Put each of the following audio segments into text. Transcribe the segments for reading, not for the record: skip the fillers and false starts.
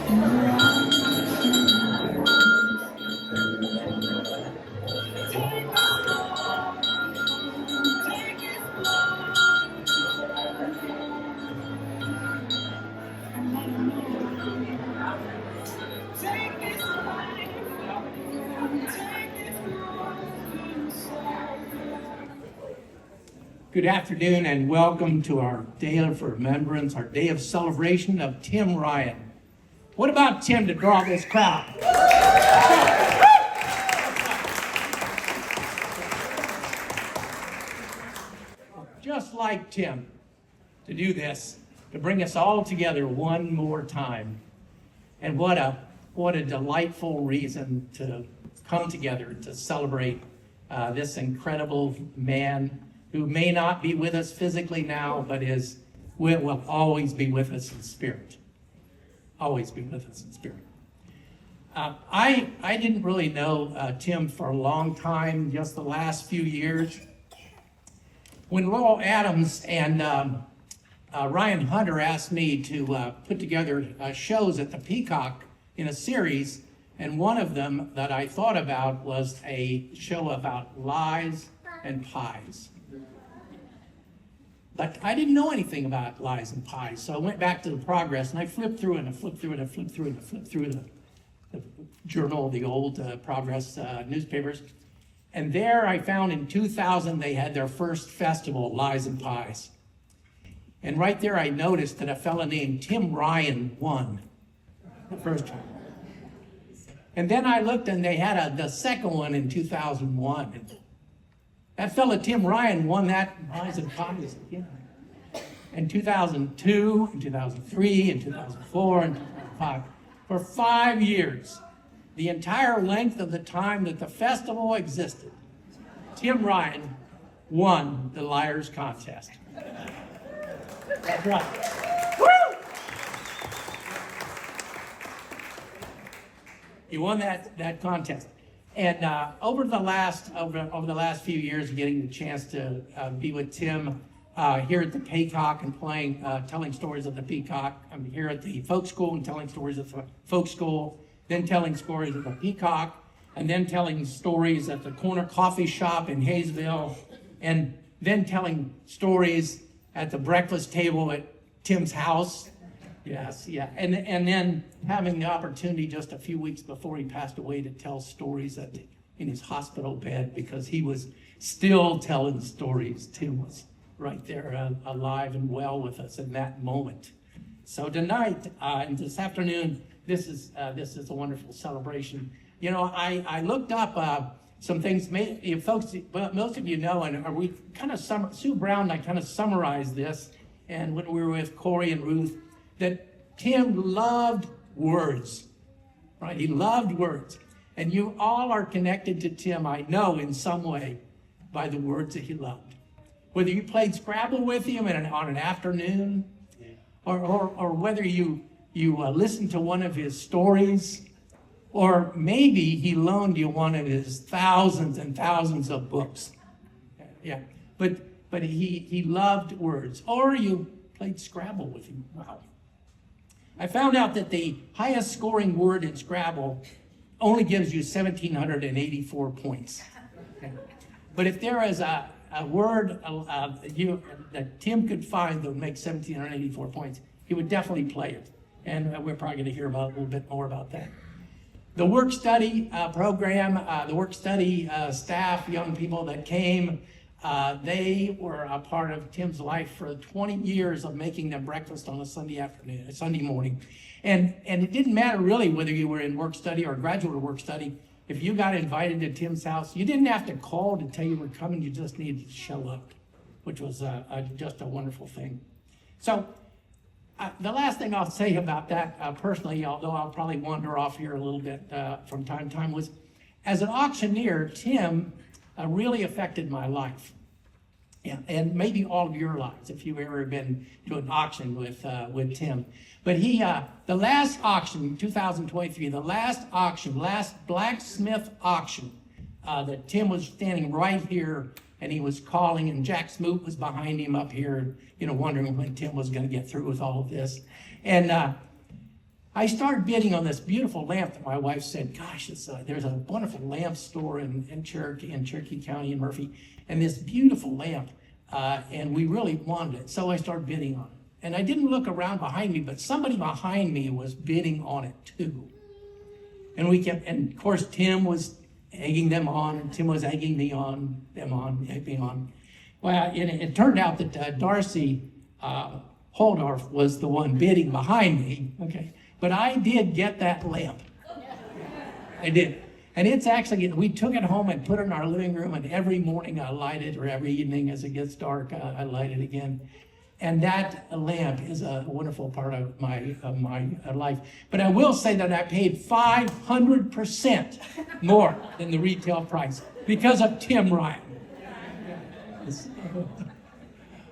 Good afternoon and welcome to our day of remembrance, our day of celebration of Tim Ryan. What about Tim to draw this crowd? Just like Tim to do this, to bring us all together one more time. And what a delightful reason to come together to celebrate this incredible man who may not be with us physically now, but will always be with us in spirit. Always be with us in spirit. I didn't really know Tim for a long time, just the last few years. When Lowell Adams and Ryan Hunter asked me to put together shows at the Peacock in a series, and one of them that I thought about was a show about lies and pies. But I didn't know anything about lies and pies, so I went back to the progress, and I flipped through and I flipped through and I flipped through and I flipped through the journal, the old progress newspapers. And there I found in 2000 they had their first festival, Lies and Pies. And right there I noticed that a fellow named Tim Ryan won the first one. And then I looked and they had the second one in 2001. That fellow Tim Ryan won that Lies and Pies again. In 2002, in 2003, in 2004, and 2005. For 5 years, the entire length of the time that the festival existed, Tim Ryan won the Liars Contest. That's right. Woo! He won that contest. And over the last few years, getting the chance to be with Tim here at the Peacock and telling stories of the Peacock. I'm here at the folk school and telling stories of the folk school, then telling stories of the Peacock, and then telling stories at the corner coffee shop in Hayesville, and then telling stories at the breakfast table at Tim's house. Yes, yeah. And then having the opportunity just a few weeks before he passed away to tell stories in his hospital bed, because he was still telling stories. Tim was right there alive and well with us in that moment. So tonight and this afternoon, this is a wonderful celebration. You know, I looked up some things, folks, most of you know, and we kind of, Sue Brown and I kind of summarized this, and when we were with Corey and Ruth, that Tim loved words, right? He loved words. And you all are connected to Tim, I know, in some way by the words that he loved. Whether you played Scrabble with him on an afternoon, or whether you listened to one of his stories, or maybe he loaned you one of his thousands and thousands of books. Yeah, but he loved words. Or you played Scrabble with him. Wow. I found out that the highest scoring word in Scrabble only gives you 1,784 points. Okay. But if there is a word that Tim could find that would make 1,784 points, he would definitely play it. And we're probably going to hear a little bit more about that. The work study program, the work study staff, young people that came, they were a part of Tim's life for 20 years of making them breakfast on a Sunday morning. And it didn't matter really whether you were in work study or graduate work study. If you got invited to Tim's house, you didn't have to call to tell you were coming, you just needed to show up, which was just a wonderful thing. So the last thing I'll say about that personally, although I'll probably wander off here a little bit from time to time, was as an auctioneer, Tim really affected my life. Yeah, and maybe all of your lives if you've ever been to an auction with Tim. But the last auction, 2023, the last Blacksmith auction, that Tim was standing right here and he was calling, and Jack Smoot was behind him up here, wondering when Tim was going to get through with all of this. And I started bidding on this beautiful lamp that my wife said, gosh, there's a wonderful lamp store in Cherokee County in Murphy, and this beautiful lamp, and we really wanted it. So I started bidding on it. And I didn't look around behind me, but somebody behind me was bidding on it too. And of course, Tim was egging them on, and Tim was egging me on, egging me on. Well, it turned out that Darcy Holdorf was the one bidding behind me, okay? But I did get that lamp. I did. And it's actually, we took it home and put it in our living room, and every morning I light it, or every evening as it gets dark, I light it again. And that lamp is a wonderful part of my life. But I will say that I paid 500% more than the retail price because of Tim Ryan.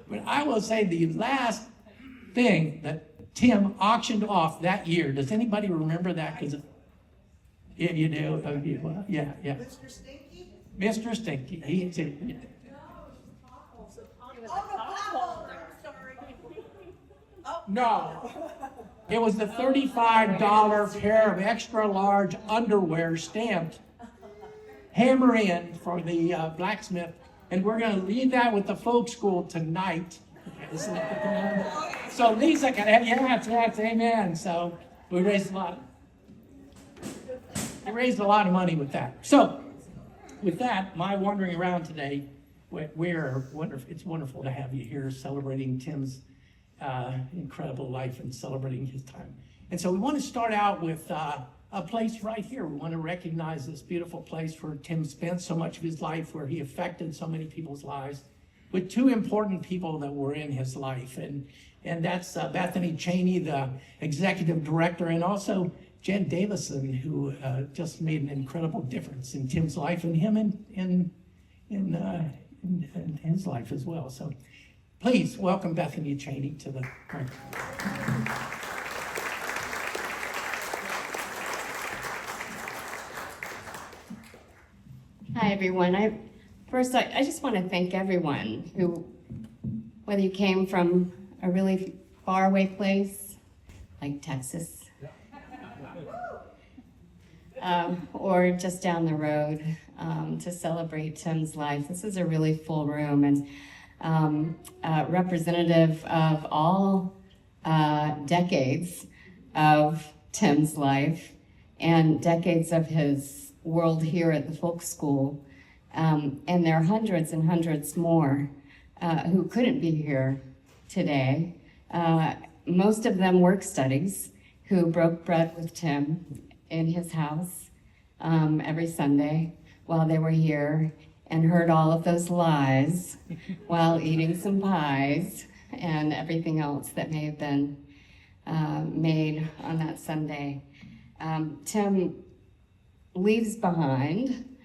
But I will say the last thing that Tim auctioned off that year, does anybody remember that? Because yeah, you do. Okay, well, yeah. Mr. Stinky? Mr. Stinky. No, it was the $35 pair of extra large underwear stamped hammer in for the blacksmith, and we're going to leave that with the folk school tonight. So Lisa can have, yes, amen. So we raised a lot. We raised a lot of money with that. So with that, my wandering around today, it's wonderful to have you here celebrating Tim's incredible life and celebrating his time. And so we want to start out with a place right here. We want to recognize this beautiful place where Tim spent so much of his life, where he affected so many people's lives, with two important people that were in his life. And that's Bethany Cheney, the executive director, and also Jen Davison, who just made an incredible difference in Tim's life and him in his life as well. So please welcome Bethany Cheney to the microphone. Hi, everyone. I just want to thank everyone who, whether you came from a really faraway place like Texas, or just down the road to celebrate Tim's life. This is a really full room, and representative of all decades of Tim's life and decades of his world here at the folk school. And there are hundreds and hundreds more who couldn't be here today. Most of them work studies who broke bread with Tim in his house every Sunday while they were here, and heard all of those lies while eating some pies and everything else that may have been made on that Sunday. Tim leaves behind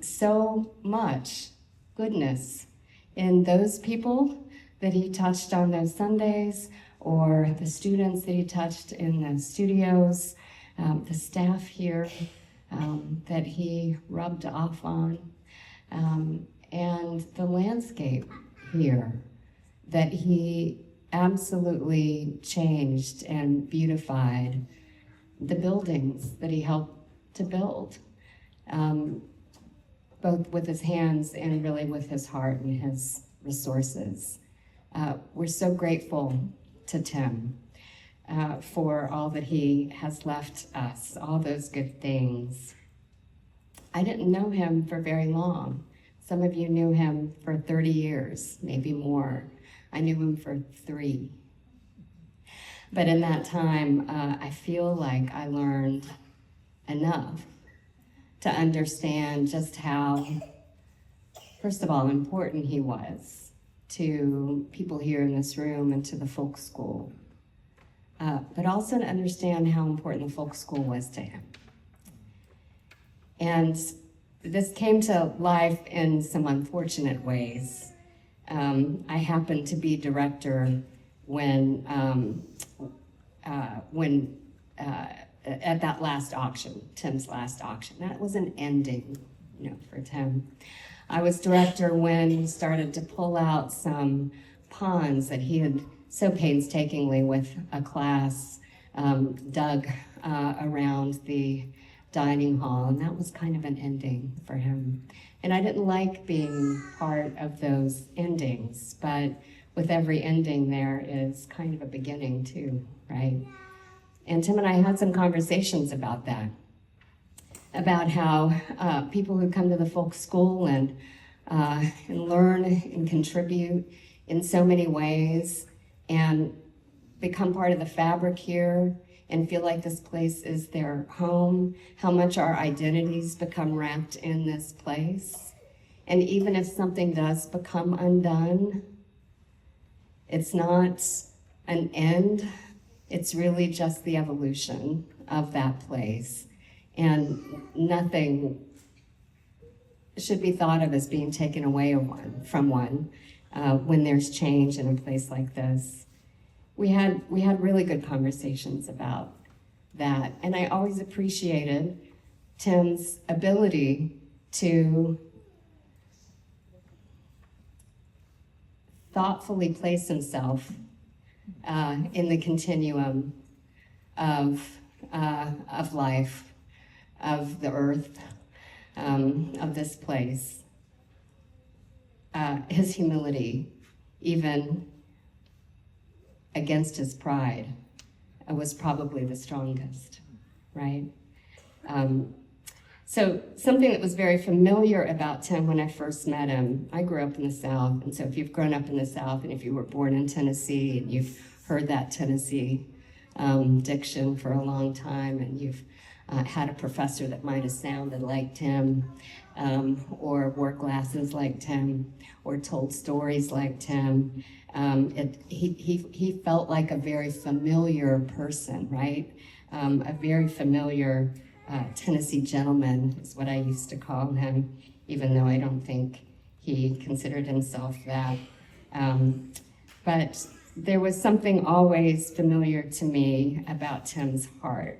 so much goodness in those people that he touched on those Sundays, or the students that he touched in the studios, the staff here that he rubbed off on, and the landscape here that he absolutely changed and beautified, the buildings that he helped to build, both with his hands and really with his heart and his resources. We're so grateful to Tim for all that he has left us, all those good things. I didn't know him for very long. Some of you knew him for 30 years, maybe more. I knew him for 3. But in that time, I feel like I learned enough to understand just how, first of all, important he was to people here in this room and to the folk school, but also to understand how important the folk school was to him. And this came to life in some unfortunate ways. I happened to be director when at that last auction, Tim's last auction. That was an ending, for Tim. I was director when he started to pull out some ponds that he had so painstakingly with a class dug around the dining hall, and that was kind of an ending for him. And I didn't like being part of those endings, but with every ending there is kind of a beginning too, right? And Tim and I had some conversations about that, about how people who come to the folk school and learn and contribute in so many ways and become part of the fabric here and feel like this place is their home, how much our identities become wrapped in this place. And even if something does become undone, it's not an end, it's really just the evolution of that place. And nothing should be thought of as being taken away from one when there's change in a place like this. We had really good conversations about that, and I always appreciated Tim's ability to thoughtfully place himself in the continuum of life, of the earth, of this place. His humility, even against his pride, was probably the strongest, right? So something that was very familiar about Tim when I first met him, I grew up in the South, and so if you've grown up in the South and if you were born in Tennessee and you've heard that Tennessee diction for a long time, and you've had a professor that might have sounded like Tim, or wore glasses like Tim, or told stories like Tim, he felt like a very familiar person, right? A very familiar Tennessee gentleman is what I used to call him, even though I don't think he considered himself that. But there was something always familiar to me about Tim's heart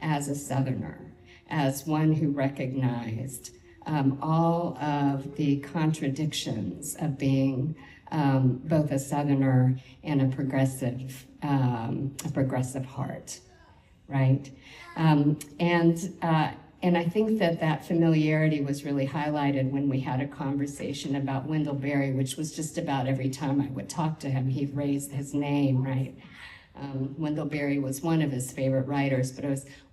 as a Southerner, as one who recognized all of the contradictions of being both a Southerner and a progressive heart, right? And I think that familiarity was really highlighted when we had a conversation about Wendell Berry, which was just about every time I would talk to him, he'd raise his name, right? Wendell Berry was one of his favorite writers, but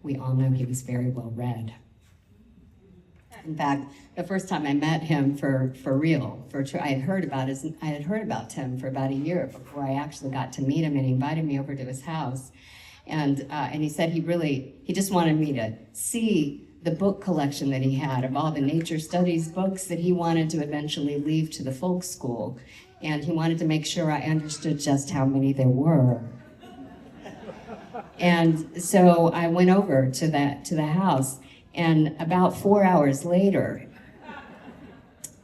we all know he was very well read. In fact, the first time I met him for real, I had heard about Tim for about a year before I actually got to meet him, and he invited me over to his house. And he said he just wanted me to see the book collection that he had of all the nature studies books that he wanted to eventually leave to the folk school. And he wanted to make sure I understood just how many there were. And so I went over to the house, and about 4 hours later,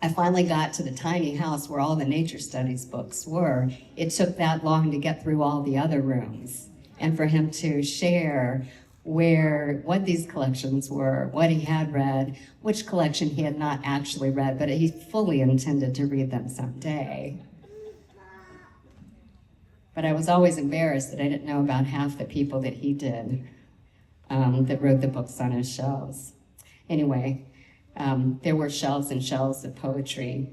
I finally got to the tiny house where all the nature studies books were. It took that long to get through all the other rooms, and for him to share what these collections were, what he had read, which collection he had not actually read, but he fully intended to read them someday. But I was always embarrassed that I didn't know about half the people that he did that wrote the books on his shelves. Anyway, there were shelves and shelves of poetry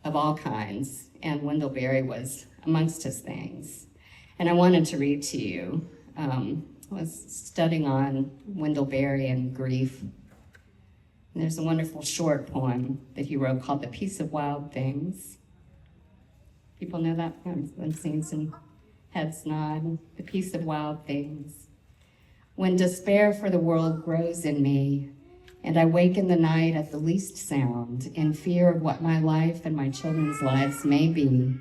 of all kinds, and Wendell Berry was amongst his things. And I wanted to read to you. I was studying on Wendell Berry and grief. And there's a wonderful short poem that he wrote called The Peace of Wild Things. People know that? I've seen some heads nod. The Peace of Wild Things. When despair for the world grows in me, and I wake in the night at the least sound, in fear of what my life and my children's lives may be,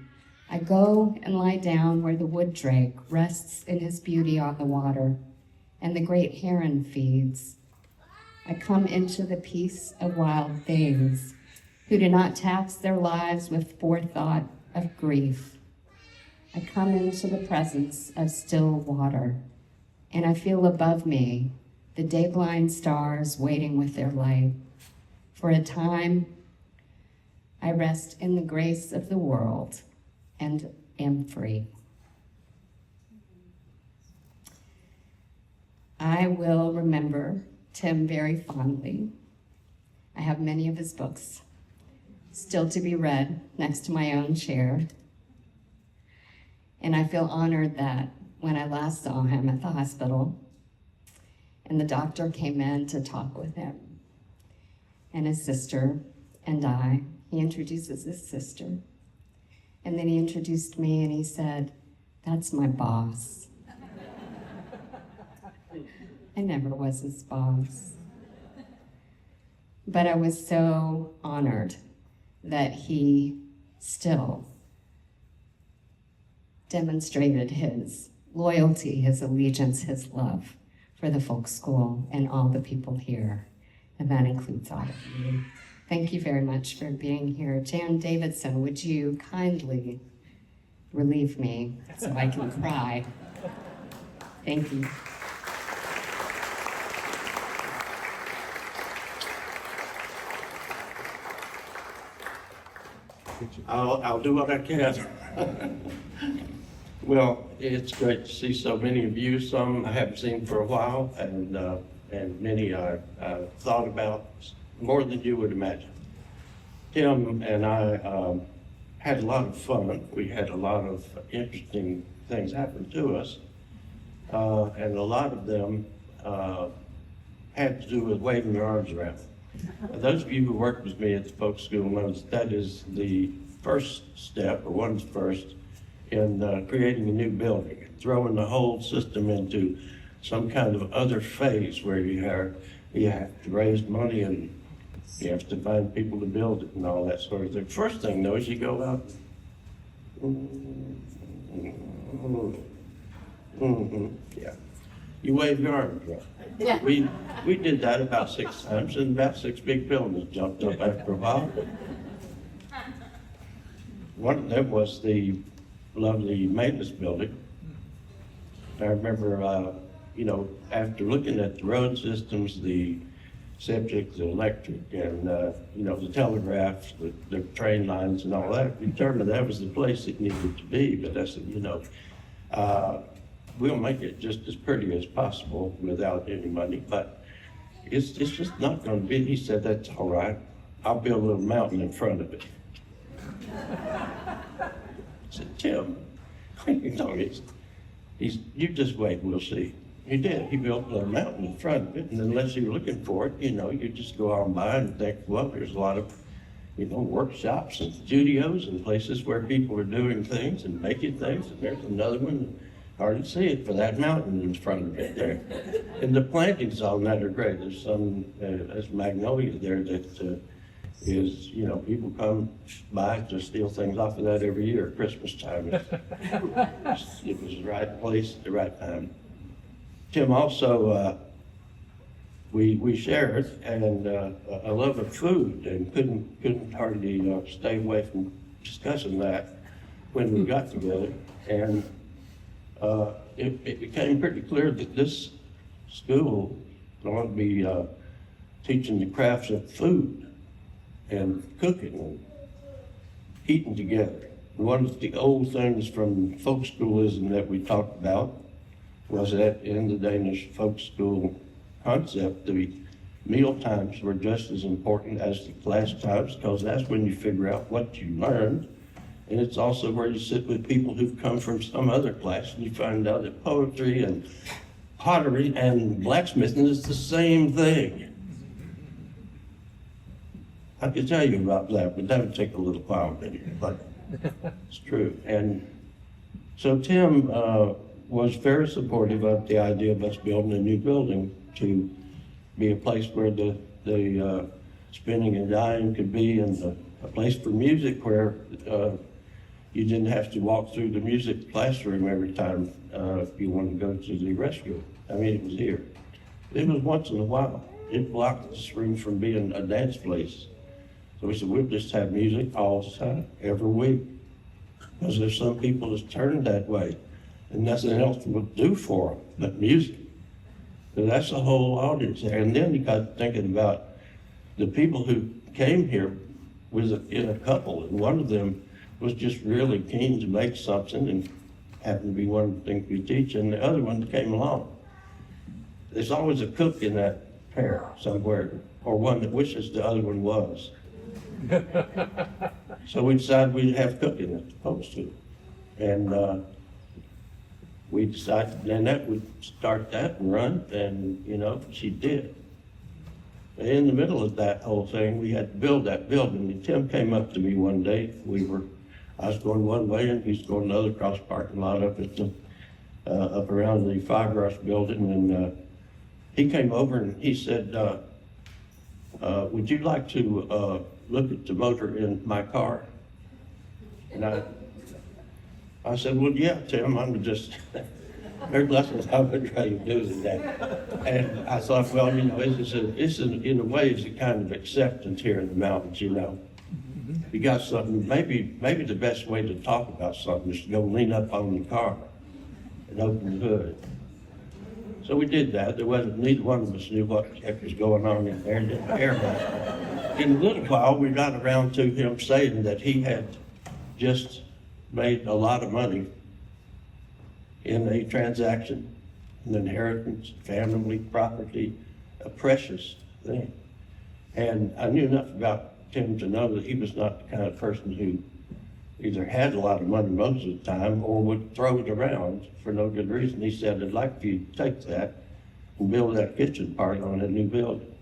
I go and lie down where the wood drake rests in his beauty on the water, and the great heron feeds. I come into the peace of wild things, who do not tax their lives with forethought of grief. I come into the presence of still water, and I feel above me the day-blind stars waiting with their light. For a time, I rest in the grace of the world and am free. I will remember Tim very fondly. I have many of his books still to be read next to my own chair. And I feel honored that when I last saw him at the hospital, and the doctor came in to talk with him, and his sister and I, he introduces his sister. And then he introduced me and he said, "That's my boss." I never was his boss. But I was so honored that he still demonstrated his loyalty, his allegiance, his love for the folk school and all the people here. And that includes all of you. Thank you very much for being here. Jan Davidson, would you kindly relieve me so I can cry? Thank you. I'll do what I can. Well, it's great to see so many of you. Some I haven't seen for a while, and many I've thought about more than you would imagine. Tim and I had a lot of fun. We had a lot of interesting things happen to us, and a lot of them had to do with waving your arms around. Those of you who worked with me at the folk school knows that is the first step, or one of the first, in creating a new building, throwing the whole system into some kind of other phase where you have to raise money and you have to find people to build it and all that sort of thing. First thing though is you go out, yeah, you wave your arms around. Yeah. We did that about 6 times, and about 6 big buildings jumped up after a while. One of them was the lovely maintenance building. I remember, after looking at the road systems, the septic, the electric, and the telegraph, the train lines, and all that, we determined that was the place it needed to be. But I said, we'll make it just as pretty as possible without any money, but it's just not going to be. He said, "That's all right. I'll build a little mountain in front of it." I said, "Tim, you just wait, we'll see." He did. He built a little mountain in front of it, and unless you're looking for it, you just go on by and think, well, there's a lot of, workshops and studios and places where people are doing things and making things, and there's another one. Hard to see it for that mountain in front of it there. And the plantings on that are great. There's some, there's magnolia there that is, people come by to steal things off of that every year at Christmas time. It was the right place at the right time. Tim also, we shared and a love of food, and couldn't hardly stay away from discussing that when we got together. And it became pretty clear that this school ought to be teaching the crafts of food and cooking and eating together. One of the old things from folk schoolism that we talked about was that in the Danish folk school concept, the meal times were just as important as the class times, because that's when you figure out what you learned. And it's also where you sit with people who've come from some other class, and you find out that poetry and pottery and blacksmithing is the same thing. I could tell you about that, but that would take a little while, but it's true. And so Tim was very supportive of the idea of us building a new building to be a place where the spinning and dyeing could be, and a place for music where you didn't have to walk through the music classroom every time if you wanted to go to the restroom. I mean, it was here. It was once in a while. It blocked this room from being a dance place. So we said, we'll just have music all the time, every week. Because there's some people that's turned that way, and nothing else will do for them but music. So that's the whole audience there. And then you got thinking about the people who came here was in a couple, and one of them was just really keen to make something and happened to be one of the things we teach, and the other one came along. there's always a cook in that pair somewhere, or one that wishes the other one was. So we decided we'd have cooking as opposed to. And we decided then that would start that and run, and you know, she did. And in the middle of that whole thing, we had to build that building. And Tim came up to me one day. I was going one way and he's going another across the parking lot up at the, up around the fiberglass building. And he came over and he said, would you like to look at the motor in my car? And I said, well, yeah, Tim, I'm just, there's lessons I would try to do than that. And I thought, well, you know, in a way, it's a kind of acceptance here in the mountains, you know. You got something, maybe the best way to talk about something is to go lean up on the car and open the hood. So we did that. Neither one of us knew what the heck was going on in there. In a little while, we got around to him saying that he had just made a lot of money in a transaction, an inheritance, family property, a precious thing. And I knew enough about Tim to know that he was not the kind of person who either had a lot of money most of the time or would throw it around for no good reason. He said, I'd like for you to take that and build that kitchen part on a new building.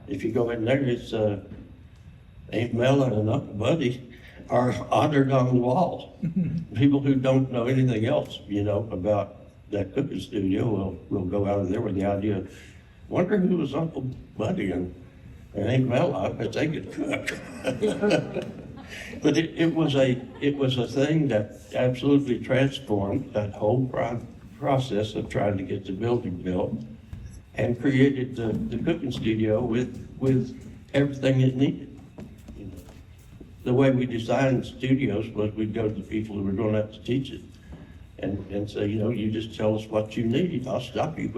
If you go in there, it's Aunt Mel and Uncle Buddy are honored on the wall. People who don't know anything else, you know, about that cooking studio will go out of there with the idea, wonder who was Uncle Buddy and Aunt Mel. I bet they could cook. But it was a thing that absolutely transformed that whole process of trying to get the building built and created the cooking studio with everything it needed. You know, the way we designed studios was we'd go to the people who were going to have to teach it and say, you know, you just tell us what you need. I'll stop you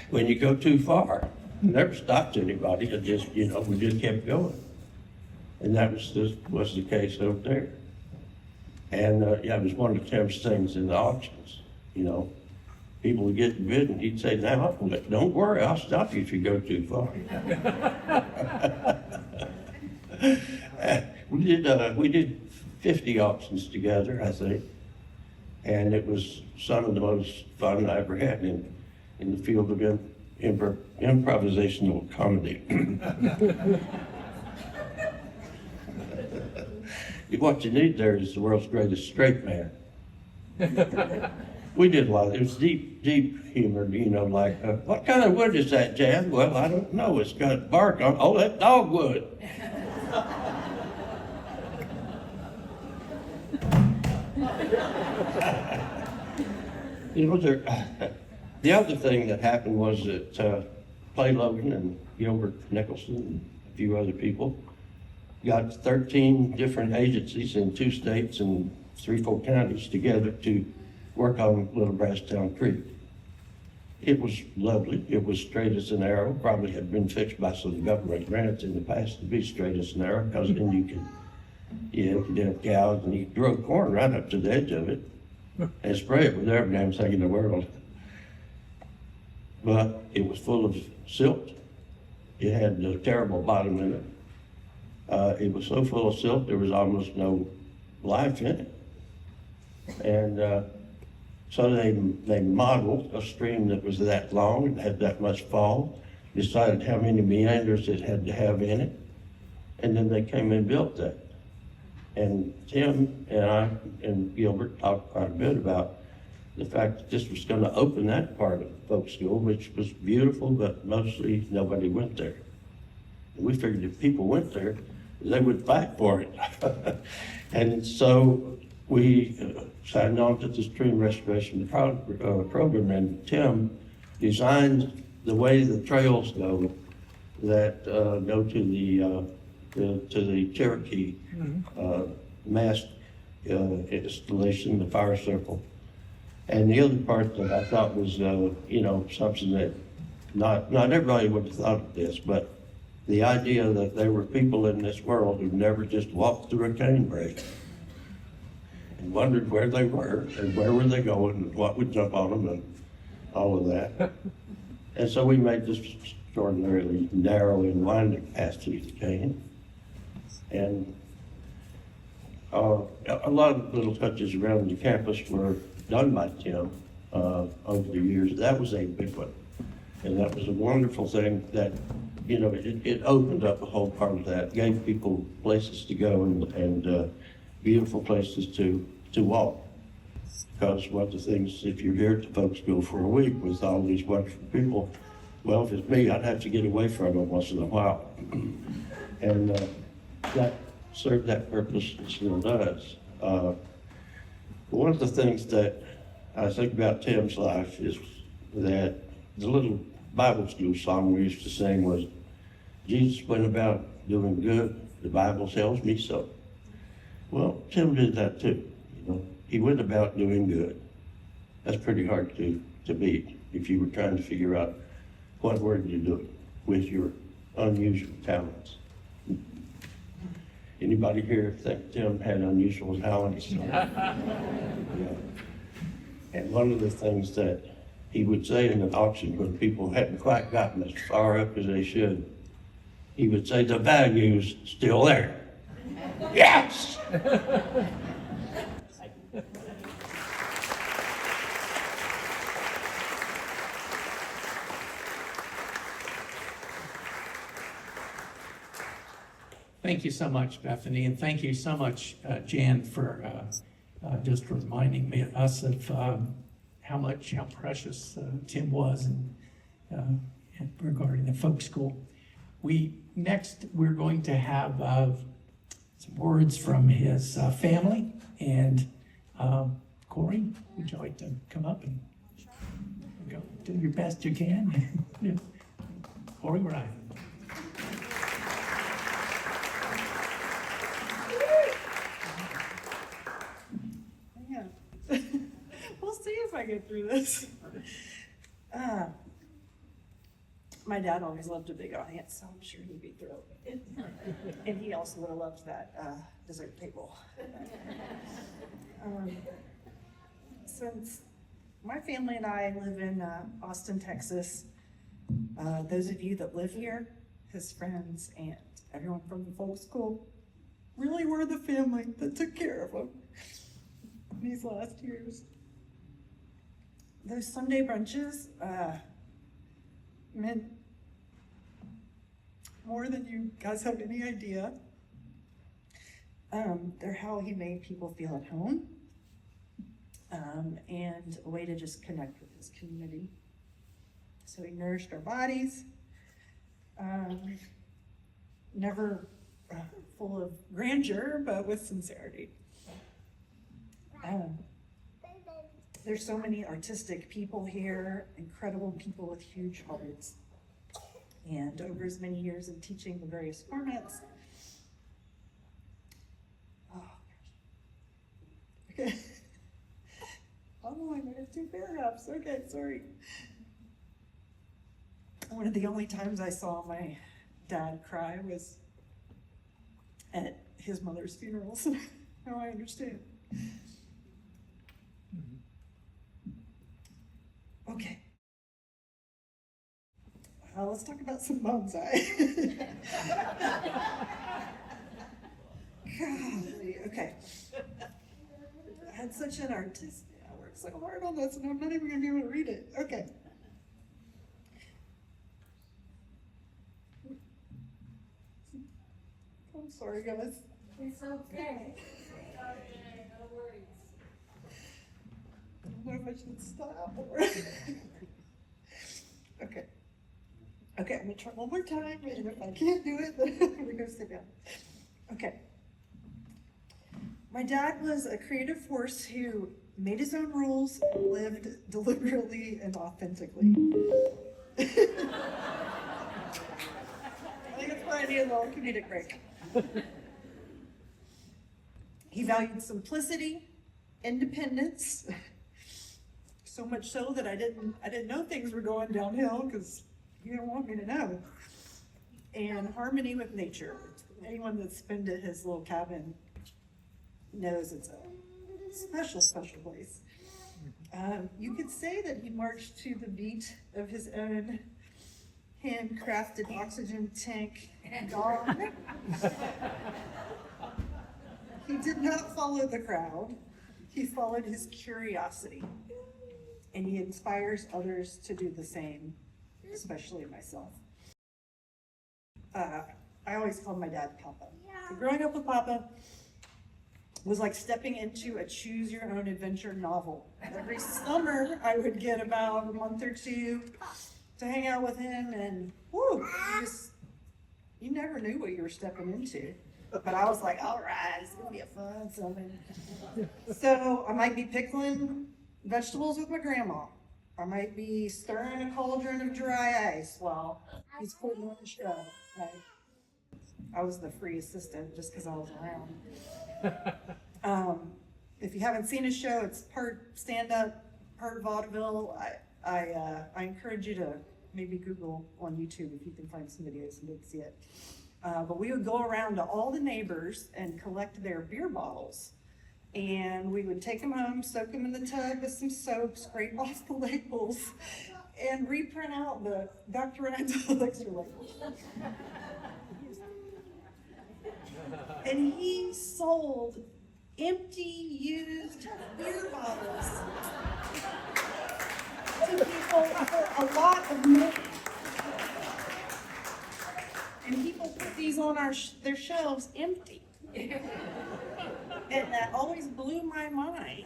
when you go too far. Never stopped anybody. It just, you know, we just kept going. And that was the case over there. And yeah, it was one of Tim's things in the auctions, you know. People would get the bid and he'd say, now, don't worry, I'll stop you if you go too far. We did 50 auctions together, I think. And it was some of the most fun I ever had in the field of improvisational comedy. What you need there is the world's greatest straight man. We did a lot. It was deep humor, you know, like, what kind of wood is that, Jan? Well, I don't know. It's got bark on. Oh, that's dogwood. You know, the other thing that happened was that Clay Logan and Gilbert Nicholson and a few other people got 13 different agencies in 2 states and 3-4 counties together to work on Little Brasstown Creek. It was lovely. It was straight as an arrow. Probably had been fixed by some government grants in the past to be straight as an arrow, because then you could have cows and you could grow corn right up to the edge of it and spray it with every damn thing in the world. But it was full of silt. It had a terrible bottom in it. It was so full of silt, there was almost no life in it. And so they modeled a stream that was that long and had that much fall, decided how many meanders it had to have in it, and then they came and built that. And Tim and I and Gilbert talked quite a bit about the fact that this was going to open that part of folk school, which was beautiful, but mostly nobody went there. And we figured if people went there, they would fight for it. And so we signed on to the stream restoration program, and Tim designed the way the trails go that go to the Cherokee mast installation, the fire circle. And the other part that I thought was, you know, something that not everybody would have thought of this, but the idea that there were people in this world who never just walked through a cane break. and wondered where they were and where were they going and what would jump on them and all of that. And so we made this extraordinarily narrow and winding path to the cane. And a lot of little touches around the campus were done by Tim over the years. That was a big one. And that was a wonderful thing that, you know, it opened up a whole part of that, gave people places to go and beautiful places to walk. Because one of the things, if you're here at the folk school for a week with all these wonderful people, well, if it's me, I'd have to get away from them once in a while. And that served that purpose and still does. One of the things that I think about Tim's life is that the little Bible school song we used to sing was, Jesus went about doing good, the Bible tells me so. Well, Tim did that too. You know, he went about doing good. That's pretty hard to beat if you were trying to figure out what were you doing with your unusual talents. Anybody here think Tim had unusual talents? Yeah. And one of the things that he would say in an auction when people hadn't quite gotten as far up as they should, he would say, the value's still there. Yes! Thank you so much, Bethany, and thank you so much, Jan, for just reminding us of how precious Tim was and regarding the folk school. We're going to have some words from his family, and Corey, would you like to come up and go do your best you can? Yeah. Corey Ryan. We'll see if I get through this. My dad always loved a big audience, so I'm sure he'd be thrilled. And he also would have loved that dessert table. Since my family and I live in Austin, Texas, those of you that live here, his friends and everyone from the folk school, really were the family that took care of him these last years. Those Sunday brunches meant more than you guys have any idea. They're how he made people feel at home, and a way to just connect with his community. So he nourished our bodies, never full of grandeur, but with sincerity. There's so many artistic people here, incredible people with huge hearts. And over his many years of teaching the various formats, okay. Oh, I made 2 paragraphs. Okay, sorry. One of the only times I saw my dad cry was at his mother's funeral, so now I understand. Okay. Let's talk about some bonsai. Golly, okay. I had such an artist. I worked so hard on this, and I'm not even going to be able to read it. Okay. I'm sorry, guys. It's okay. No worries. I don't know if I should stop or. Okay. Okay, I'm gonna try one more time, and if I can't do it, then I'm gonna go sit down. Okay. My dad was a creative force who made his own rules, lived deliberately and authentically. I think it's why I need a little comedic break. He valued simplicity, independence, so much so that I didn't know things were going downhill because he didn't want me to know. And harmony with nature. Anyone that's been to his little cabin knows it's a special, special place. You could say that he marched to the beat of his own handcrafted oxygen tank gong. He did not follow the crowd. He followed his curiosity. And he inspires others to do the same, especially myself. I always called my dad Papa. Growing up with Papa was like stepping into a choose your own adventure novel. Every summer I would get about a month or two to hang out with him, and whoo, you never knew what you were stepping into. But I was like, all right, it's gonna be a fun summer. So I might be pickling vegetables with my grandma. I might be stirring a cauldron of dry ice while he's putting on the show. I was the free assistant just because I was around. If you haven't seen his show, it's part stand-up, part vaudeville. I encourage you to maybe Google on YouTube if you can find some videos and see it. But we would go around to all the neighbors and collect their beer bottles. And we would take them home, soak them in the tub with some soap, scrape off the labels, and reprint out the Dr. Ryan's elixir labels. And he sold empty, used beer bottles to people for a lot of money. And people put these on their shelves empty. And that always blew my mind.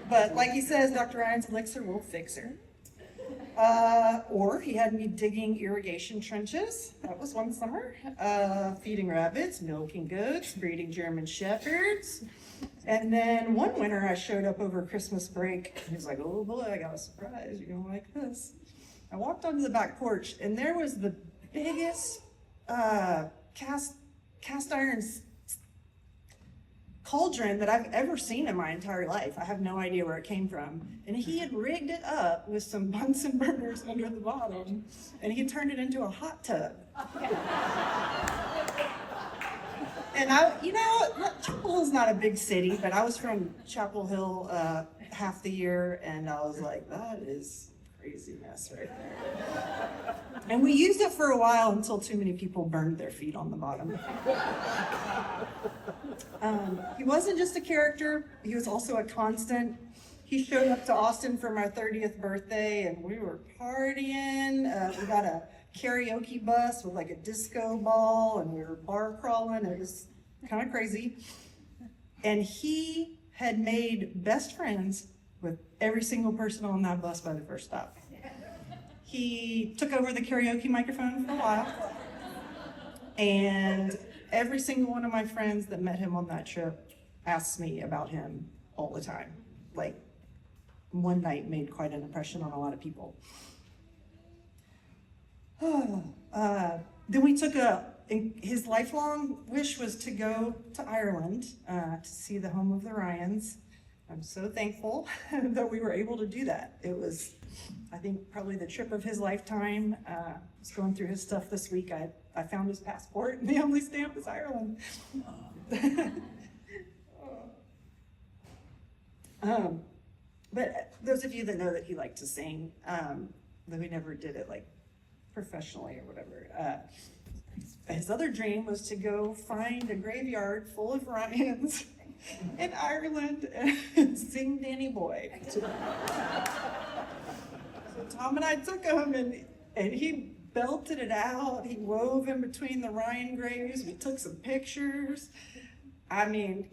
But like he says, Dr. Ryan's elixir will fix her. Or he had me digging irrigation trenches. That was one summer. Feeding rabbits, milking goats, breeding German shepherds. And then one winter I showed up over Christmas break. He was like, oh boy, I got a surprise. You're gonna like this. I walked onto the back porch and there was the biggest cast iron cauldron that I've ever seen in my entire life. I have no idea where it came from. And he had rigged it up with some Bunsen burners under the bottom, and he turned it into a hot tub. And Chapel Hill's not a big city, but I was from Chapel Hill half the year, and I was like, that is craziness right there. And we used it for a while until too many people burned their feet on the bottom. He wasn't just a character, he was also a constant. He showed up to Austin for my 30th birthday and we were partying. We got a karaoke bus with like a disco ball and we were bar crawling. It was kind of crazy. And he had made best friends with every single person on that bus by the first stop. He took over the karaoke microphone for a while, and every single one of my friends that met him on that trip asked me about him all the time. Like, one night made quite an impression on a lot of people. Then we took his lifelong wish was to go to Ireland to see the home of the Ryans. I'm so thankful that we were able to do that. It was, I think, probably the trip of his lifetime. I was going through his stuff this week. I found his passport and the only stamp is Ireland. But those of you that know that he liked to sing, though he never did it like professionally or whatever, his other dream was to go find a graveyard full of Ryans in Ireland and sing Danny Boy. So Tom and I took him and he belted it out. He wove in between the Ryan graves. We took some pictures. I mean,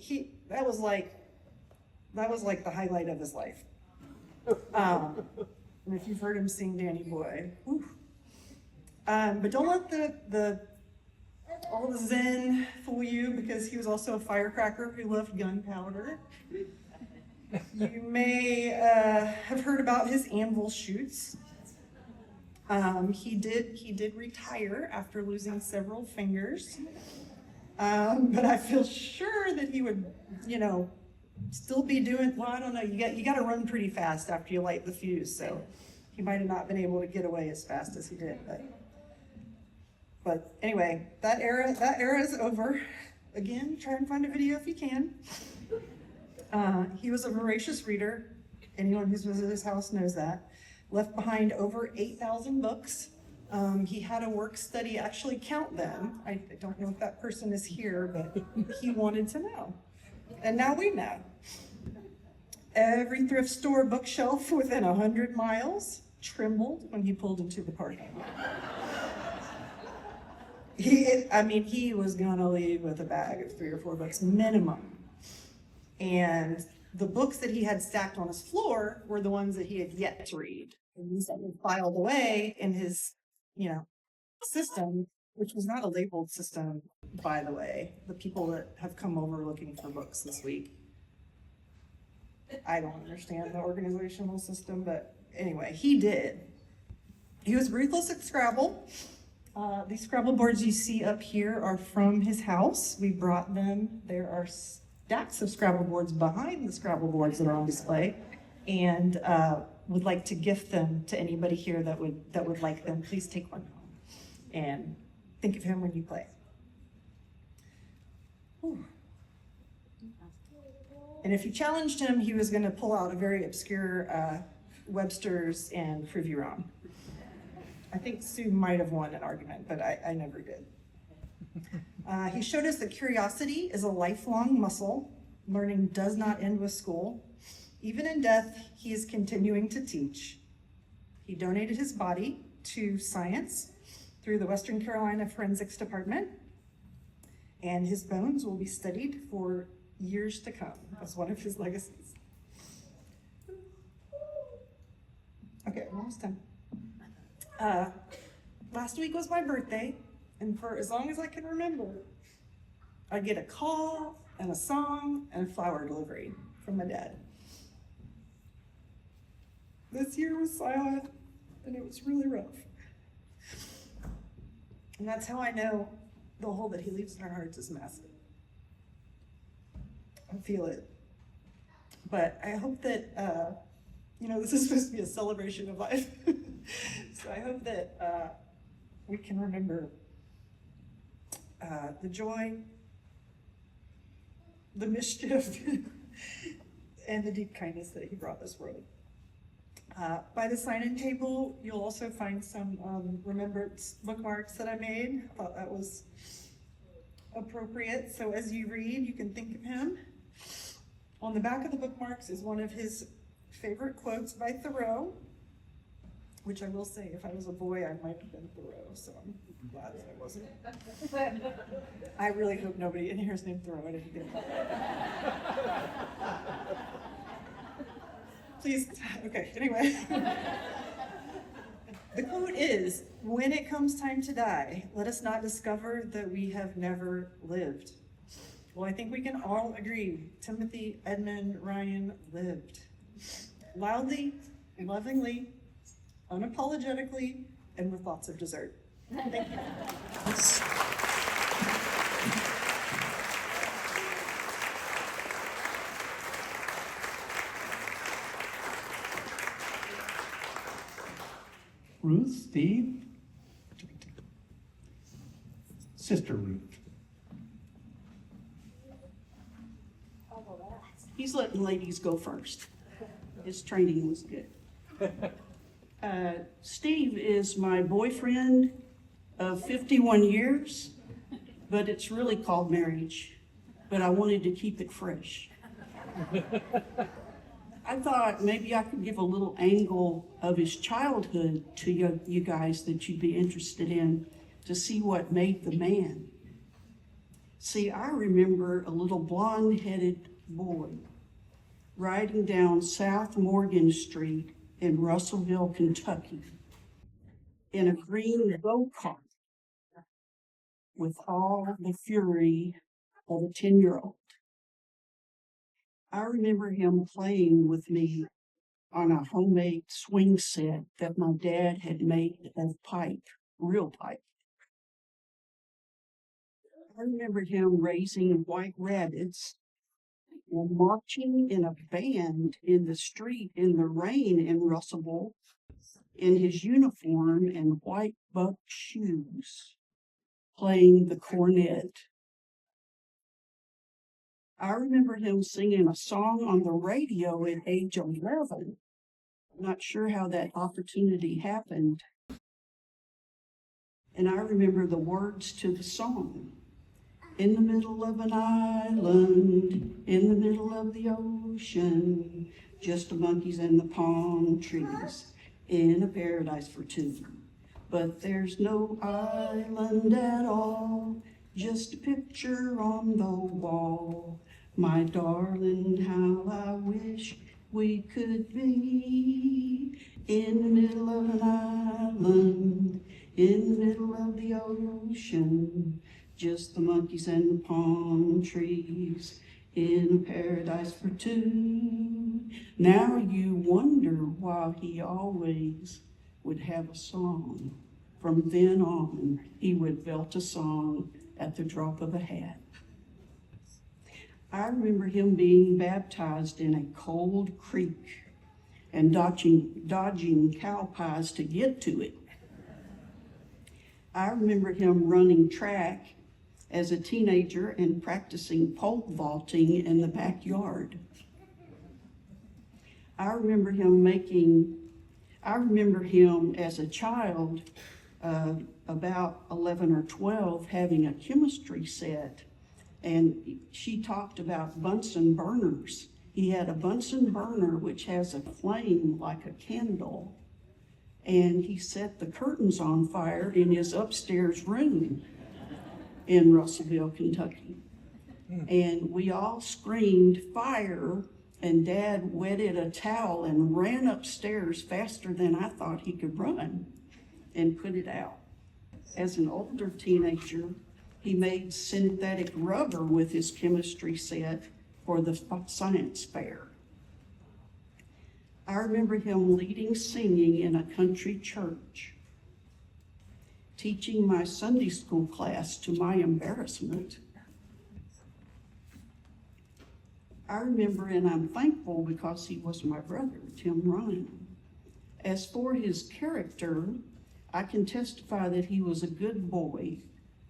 that was like the highlight of his life. And if you've heard him sing Danny Boy, whew. But don't let all the Zen fool you, because he was also a firecracker who loved gunpowder. You may have heard about his Anvil shoots. He did retire after losing several fingers, but I feel sure that he would, still be doing. Well, I don't know. You got to run pretty fast after you light the fuse, so he might have not been able to get away as fast as he did. But anyway, that era is over. again, try and find a video if you can. He was a voracious reader. Anyone who's visited his house knows that. Left behind over 8,000 books. He had a work study, actually count them. I don't know if that person is here, but he wanted to know. And now we know. Every thrift store bookshelf within 100 miles trembled when he pulled into the parking lot. He was gonna leave with a bag of 3 or 4 books minimum. And the books that he had stacked on his floor were the ones that he had yet to read. And these were filed away in his, system, which was not a labeled system, by the way. The people that have come over looking for books this week. I don't understand the organizational system, but anyway, he did. He was ruthless at Scrabble. These Scrabble boards you see up here are from his house. We brought them. There are stacks of Scrabble boards behind the Scrabble boards that are on display, and would like to gift them to anybody here that would like them. Please take one home and think of him when you play. Whew. And if you challenged him, he was going to pull out a very obscure Webster's and Privy Rom. I think Sue might have won an argument, but I never did. He showed us that curiosity is a lifelong muscle. Learning does not end with school. Even in death, he is continuing to teach. He donated his body to science through the Western Carolina Forensics Department, and his bones will be studied for years to come. That's one of his legacies. Okay, almost done. Last week was my birthday, and for as long as I can remember, I get a call and a song and a flower delivery from my dad. This year was silent, and it was really rough. And that's how I know the hole that he leaves in our hearts is massive. I feel it. But I hope that, this is supposed to be a celebration of life. So I hope that we can remember the joy, the mischief, and the deep kindness that he brought this world. By the sign-in table, you'll also find some remembrance bookmarks that I made. I thought that was appropriate. So as you read, you can think of him. On the back of the bookmarks is one of his favorite quotes by Thoreau, which I will say, if I was a boy, I might have been Thoreau, so I'm glad that I wasn't. I really hope nobody in here is named Thoreau. I didn't get that. Please, okay, anyway. The quote is, "When it comes time to die, let us not discover that we have never lived." Well, I think we can all agree, Timothy Edmund Ryan lived. Loudly, lovingly, unapologetically, and with lots of dessert. Thank you. Ruth, Steve, Sister Ruth. He's letting ladies go first. His training was good. Steve is my boyfriend of 51 years, but it's really called marriage. But I wanted to keep it fresh. I thought maybe I could give a little angle of his childhood to you guys that you'd be interested in to see what made the man. See, I remember a little blonde-headed boy riding down South Morgan Street in Russellville, Kentucky, in a green go-kart with all the fury of a 10-year-old. I remember him playing with me on a homemade swing set that my dad had made of pipe, real pipe. I remember him raising white rabbits and marching in a band in the street in the rain in Russellville in his uniform and white buck shoes, playing the cornet. I remember him singing a song on the radio at age 11. Not sure how that opportunity happened. And I remember the words to the song. In the middle of an island, in the middle of the ocean, just the monkeys and the palm trees, in a paradise for two. But there's no island at all, just a picture on the wall. My darling, how I wish we could be in the middle of an island, in the middle of the ocean, just the monkeys and the palm trees, in a paradise for two. Now you wonder why he always would have a song. From then on, he would belt a song at the drop of a hat. I remember him being baptized in a cold creek and dodging cow pies to get to it. I remember him running track as a teenager and practicing pole vaulting in the backyard. I remember him as a child, about 11 or 12, having a chemistry set, and she talked about Bunsen burners. He had a Bunsen burner which has a flame like a candle, and he set the curtains on fire in his upstairs room in Russellville, Kentucky. And we all screamed fire, and Dad wetted a towel and ran upstairs faster than I thought he could run and put it out. As an older teenager, he made synthetic rubber with his chemistry set for the science fair. I remember him leading singing in a country church, teaching my Sunday school class to my embarrassment. I remember, and I'm thankful because he was my brother, Tim Ryan. As for his character, I can testify that he was a good boy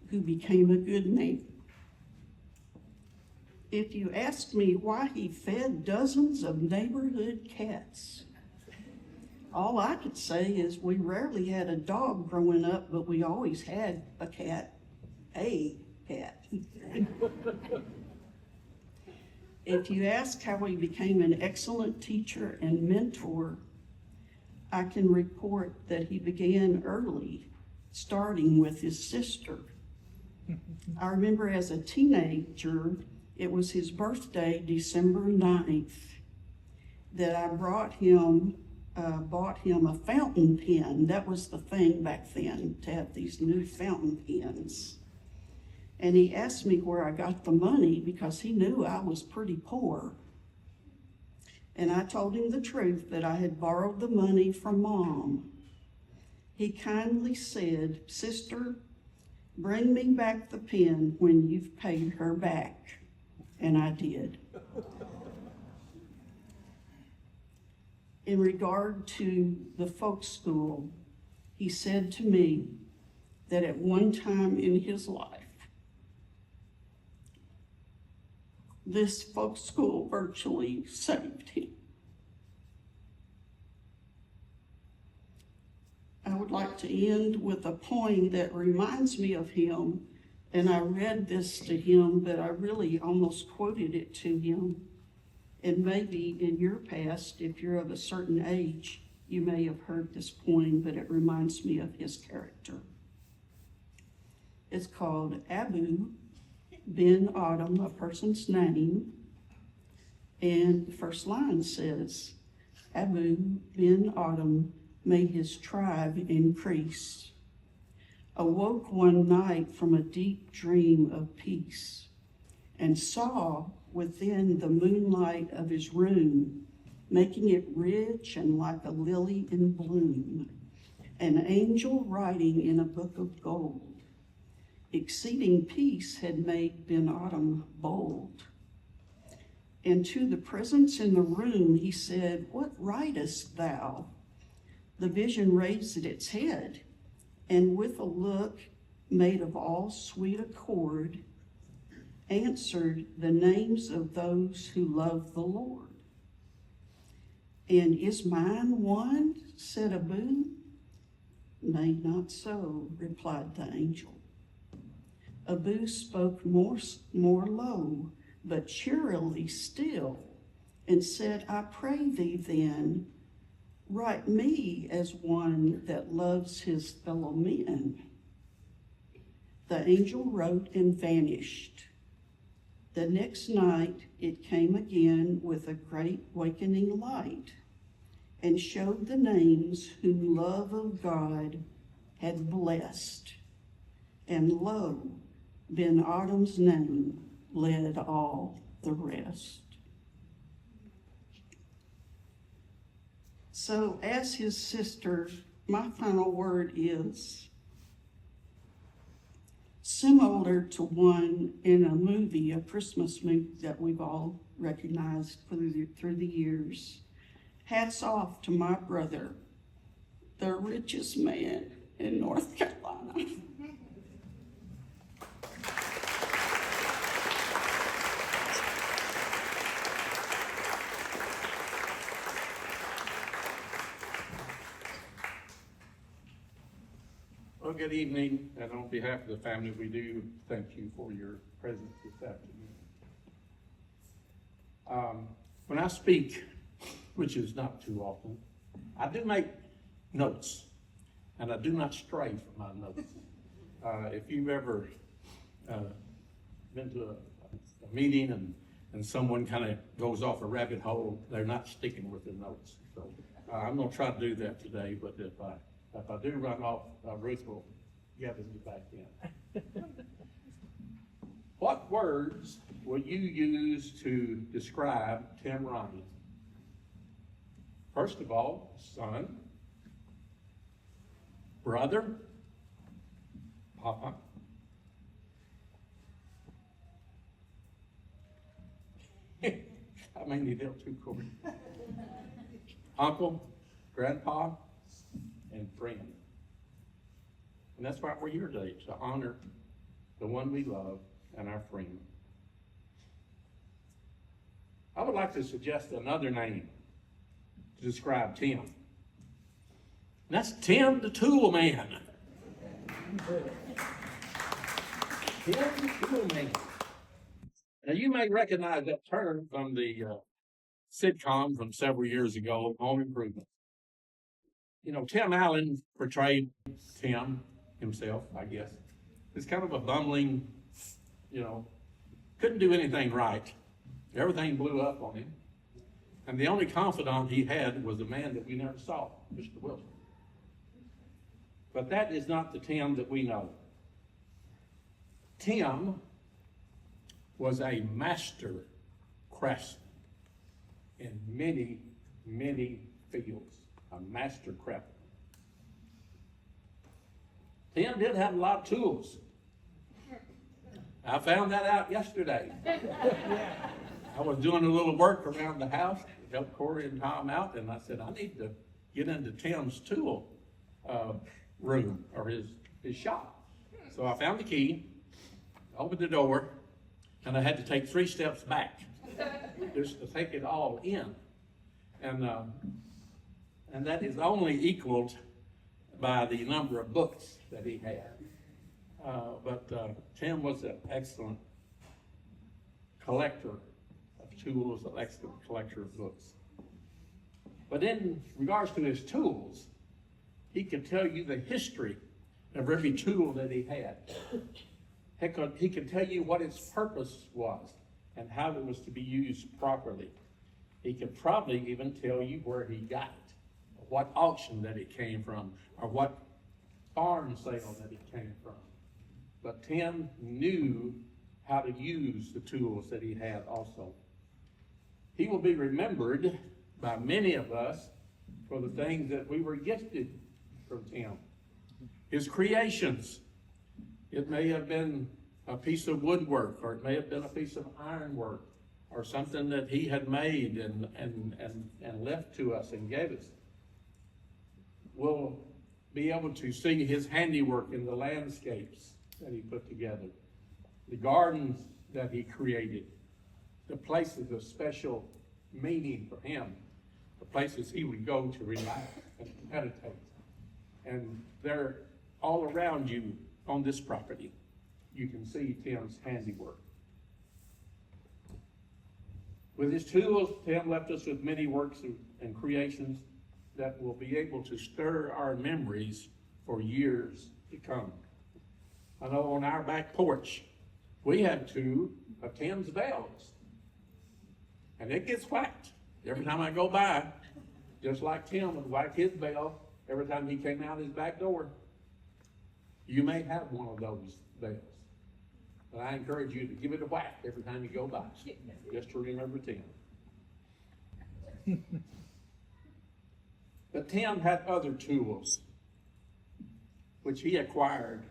who became a good man. If you ask me why he fed dozens of neighborhood cats, all I could say is we rarely had a dog growing up, but we always had a cat. If you ask how he became an excellent teacher and mentor, I can report that he began early, starting with his sister. I remember as a teenager, it was his birthday, December 9th, that I bought him a fountain pen. That was the thing back then, to have these new fountain pens. And he asked me where I got the money because he knew I was pretty poor. And I told him the truth, that I had borrowed the money from Mom. He kindly said, "Sister, bring me back the pen when you've paid her back." And I did. In regard to the folk school, he said to me that at one time in his life, this folk school virtually saved him. I would like to end with a poem that reminds me of him, and I read this to him, but I really almost quoted it to him. And maybe in your past, if you're of a certain age, you may have heard this poem, but it reminds me of his character. It's called Abu bin Autumn, a person's name. And the first line says, Abu bin Autumn made his tribe increase, awoke one night from a deep dream of peace, and saw within the moonlight of his room, making it rich and like a lily in bloom, an angel writing in a book of gold. Exceeding peace had made bin Autumn bold. And to the presence in the room he said, "What writest thou?" The vision raised its head, and with a look made of all sweet accord, answered the names of those who love the Lord. And is mine one? Said Abu. Nay, not so, replied the angel. Abu spoke more low, but cheerily still, and said, I pray thee then, write me as one that loves his fellow men. The angel wrote and vanished. The next night it came again with a great wakening light, and showed the names whom love of God had blessed. And lo, Ben Adhem's name led all the rest. So as his sister, my final word is similar to one in a movie, a Christmas movie that we've all recognized through the years. Hats off to my brother, the richest man in North Carolina. Well, good evening, and on behalf of the family, we do thank you for your presence this afternoon. When I speak, which is not too often, I do make notes, and I do not stray from my notes. If you've ever been to a meeting and someone kind of goes off a rabbit hole, they're not sticking with their notes. So I'm going to try to do that today, but if I do run off, Ruth will gather me back in. What words will you use to describe Tim Ryan? First of all, son, brother, papa. I may need help too, Corey. Uncle, grandpa, and friend. And that's why we're here today, to honor the one we love and our friend. I would like to suggest another name to describe Tim. And that's Tim the Tool Man. Tim the Tool Man. Now you may recognize that term from the sitcom from several years ago, Home Improvement. You know, Tim Allen portrayed Tim himself, I guess. It's kind of a bumbling, couldn't do anything right. Everything blew up on him. And the only confidant he had was a man that we never saw, Mr. Wilson. But that is not the Tim that we know. Tim was a master craftsman in many, many fields. A master craftsman. Tim did have a lot of tools. I found that out yesterday. I was doing a little work around the house to help Corey and Tom out, and I said, I need to get into Tim's tool room, or his shop. So I found the key, opened the door, and I had to take 3 steps back just to take it all in. And that is only equaled by the number of books that he had. But Tim was an excellent collector of tools, an excellent collector of books. But in regards to his tools, he could tell you the history of every tool that he had. He could tell you what its purpose was and how it was to be used properly. He could probably even tell you where he got it, what auction that it came from, or what farm sale that it came from. But Tim knew how to use the tools that he had also. He will be remembered by many of us for the things that we were gifted from Tim. His creations. It may have been a piece of woodwork, or it may have been a piece of ironwork, or something that he had made and left to us and gave us. We'll be able to see his handiwork in the landscapes that he put together, the gardens that he created, the places of special meaning for him, the places he would go to relax and meditate. And they're all around you on this property. You can see Tim's handiwork. With his tools, Tim left us with many works and creations that will be able to stir our memories for years to come. I know on our back porch, we have 2 of Tim's bells. And it gets whacked every time I go by, just like Tim would whack his bell every time he came out his back door. You may have one of those bells, but I encourage you to give it a whack every time you go by, just to remember Tim. But Tim had other tools, which he acquired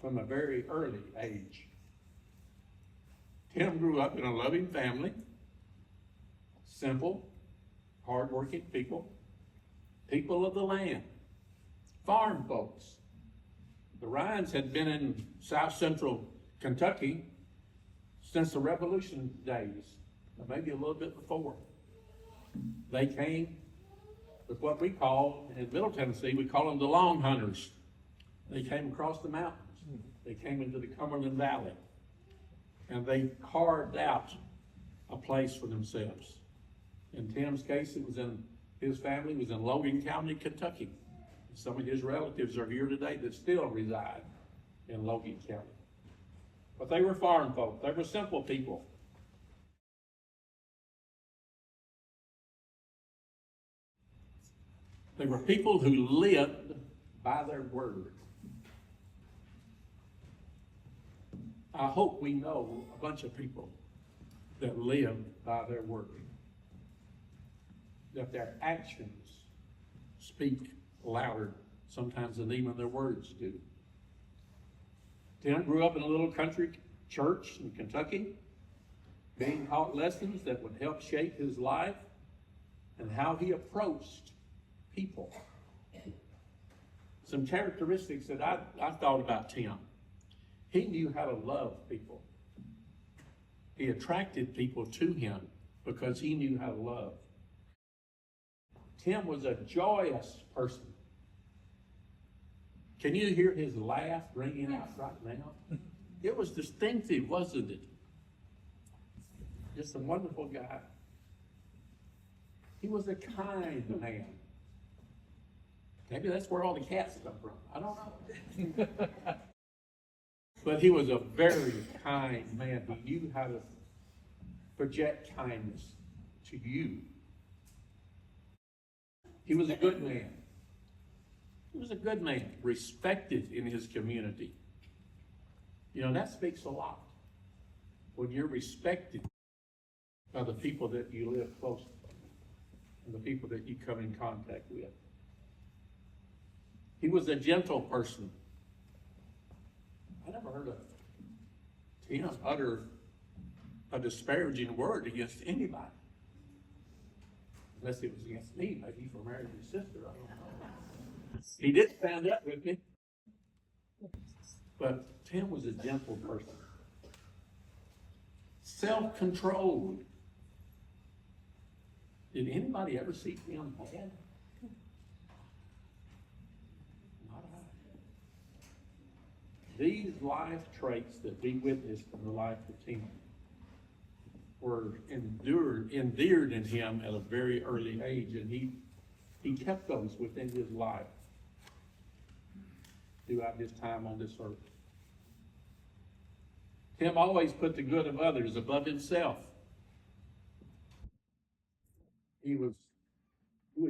from a very early age. Tim grew up in a loving family, simple, hardworking people of the land, farm folks. The Ryans had been in South Central Kentucky since the Revolution days, or maybe a little bit before. They came with what we call, in Middle Tennessee, we call them the Long Hunters. They came across the mountains. They came into the Cumberland Valley, and they carved out a place for themselves. In Tim's case, his family was in Logan County, Kentucky. Some of his relatives are here today that still reside in Logan County. But they were farm folk. They were simple people. They were people who lived by their word. I hope we know a bunch of people that live by their word, that their actions speak louder sometimes than even their words do. Tim grew up in a little country church in Kentucky, being taught lessons that would help shape his life and how he approached people. Some characteristics that I thought about Tim. He knew how to love people. He attracted people to him because he knew how to love. Tim was a joyous person. Can you hear his laugh ringing out right now? It was distinctive, wasn't it? Just a wonderful guy. He was a kind man. Maybe that's where all the cats come from. I don't know. But he was a very kind man. He knew how to project kindness to you. He was a good man. He was a good man, respected in his community. You know, that speaks a lot. When you're respected by the people that you live close to and the people that you come in contact with. He was a gentle person. I never heard of Tim utter a disparaging word against anybody. Unless it was against me, maybe for marrying his sister, I don't know. He did stand up with me. But Tim was a gentle person. Self-controlled. Did anybody ever see Tim mad? Not I. These life traits that we witnessed in the life of Tim were endeared in him at a very early age, and he kept those within his life throughout his time on this earth. Tim always put the good of others above himself. He was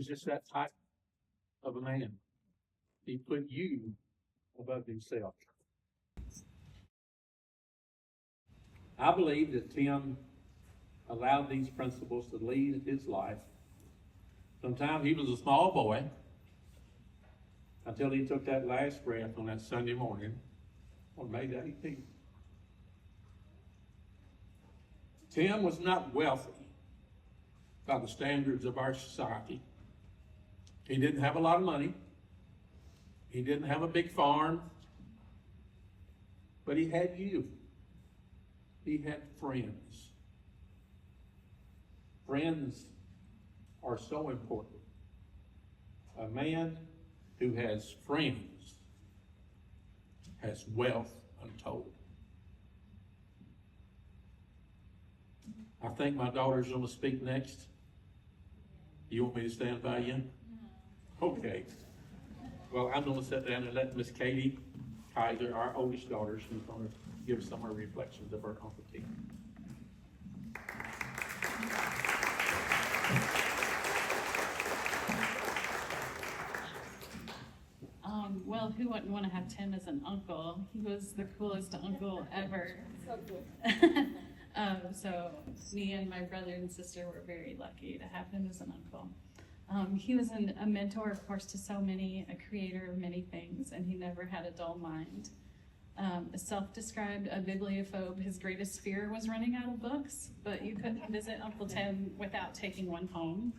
just that type of a man. He put you above himself. I believe that Tim allowed these principles to lead his life. Sometimes he was a small boy until he took that last breath on that Sunday morning on May the 18th. Tim was not wealthy by the standards of our society. He didn't have a lot of money. He didn't have a big farm. But he had you. he had friends. Friends are so important. A man who has friends has wealth untold. I think my daughter's gonna speak next. You want me to stand by you? Okay. Well, I'm gonna sit down and let Miss Katie Kaiser, our oldest daughter, she's gonna give some of her reflections of her Uncle T. Well, who wouldn't want to have Tim as an uncle? He was the coolest uncle ever. So cool. So me and my brother and sister were very lucky to have him as an uncle. He was a mentor, of course, to so many, a creator of many things, and he never had a dull mind. A self-described a bibliophobe, his greatest fear was running out of books, but you couldn't visit Uncle Tim without taking one home.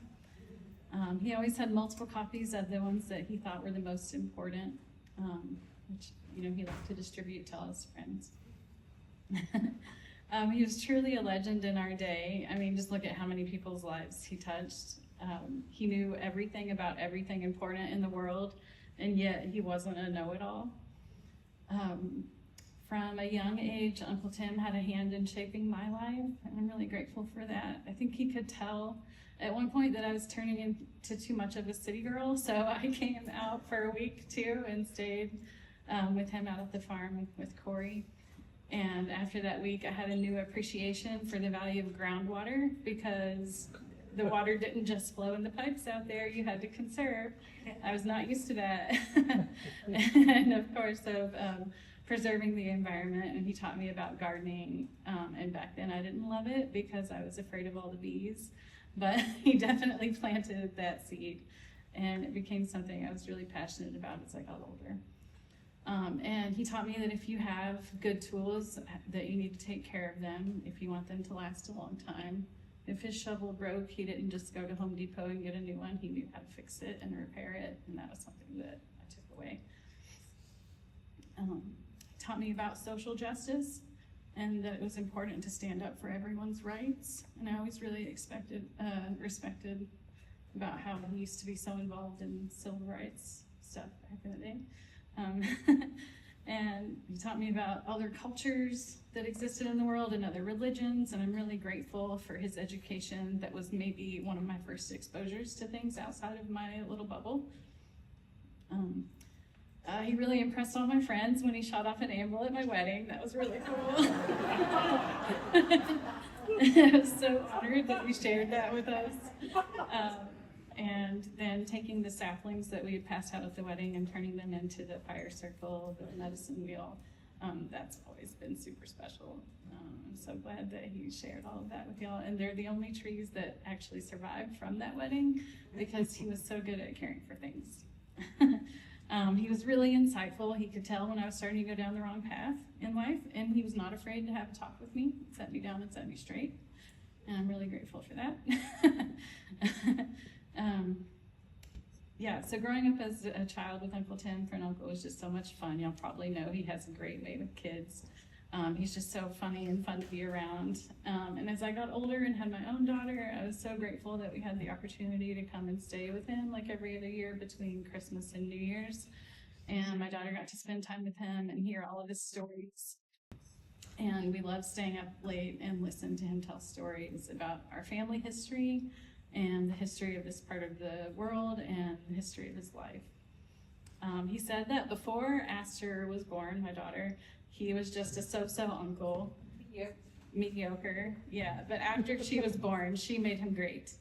He always had multiple copies of the ones that he thought were the most important, which, he liked to distribute to all his friends. He was truly a legend in our day. I mean, just look at how many people's lives he touched. He knew everything about everything important in the world, and yet he wasn't a know-it-all. From a young age, Uncle Tim had a hand in shaping my life, and I'm really grateful for that. I think he could tell at one point that I was turning into too much of a city girl, so I came out for a week too and stayed with him out at the farm with Corey. And after that week, I had a new appreciation for the value of groundwater, because the water didn't just flow in the pipes out there, you had to conserve. I was not used to that. And of course, of preserving the environment, and he taught me about gardening. And back then I didn't love it because I was afraid of all the bees, but he definitely planted that seed, and it became something I was really passionate about as I got older. And he taught me that if you have good tools, that you need to take care of them if you want them to last a long time. If his shovel broke, he didn't just go to Home Depot and get a new one. He knew how to fix it and repair it, and that was something that I took away. Taught me about social justice, and that it was important to stand up for everyone's rights. And I always really respected about how he used to be so involved in civil rights stuff back in the day. And he taught me about other cultures that existed in the world and other religions, and I'm really grateful for his education. That was maybe one of my first exposures to things outside of my little bubble. He really impressed all my friends when he shot off an Anvil at my wedding. That was really cool. I was so honored that he shared that with us. And then taking the saplings that we had passed out at the wedding and turning them into the fire circle, the medicine wheel, that's always been super special. I'm so glad that he shared all of that with y'all. And they're the only trees that actually survived from that wedding, because he was so good at caring for things. He was really insightful. He could tell when I was starting to go down the wrong path in life, and he was not afraid to have a talk with me, set me down and set me straight. And I'm really grateful for that. So growing up as a child with Uncle Tim for an uncle was just so much fun. Y'all probably know he has a great way with kids. He's just so funny and fun to be around. And as I got older and had my own daughter, I was so grateful that we had the opportunity to come and stay with him like every other year between Christmas and New Year's. And my daughter got to spend time with him and hear all of his stories. And we loved staying up late and listening to him tell stories about our family history and the history of this part of the world and the history of his life. He said that before Aster was born, my daughter, he was just a so-so uncle. Mediocre, yeah. But after she was born, she made him great.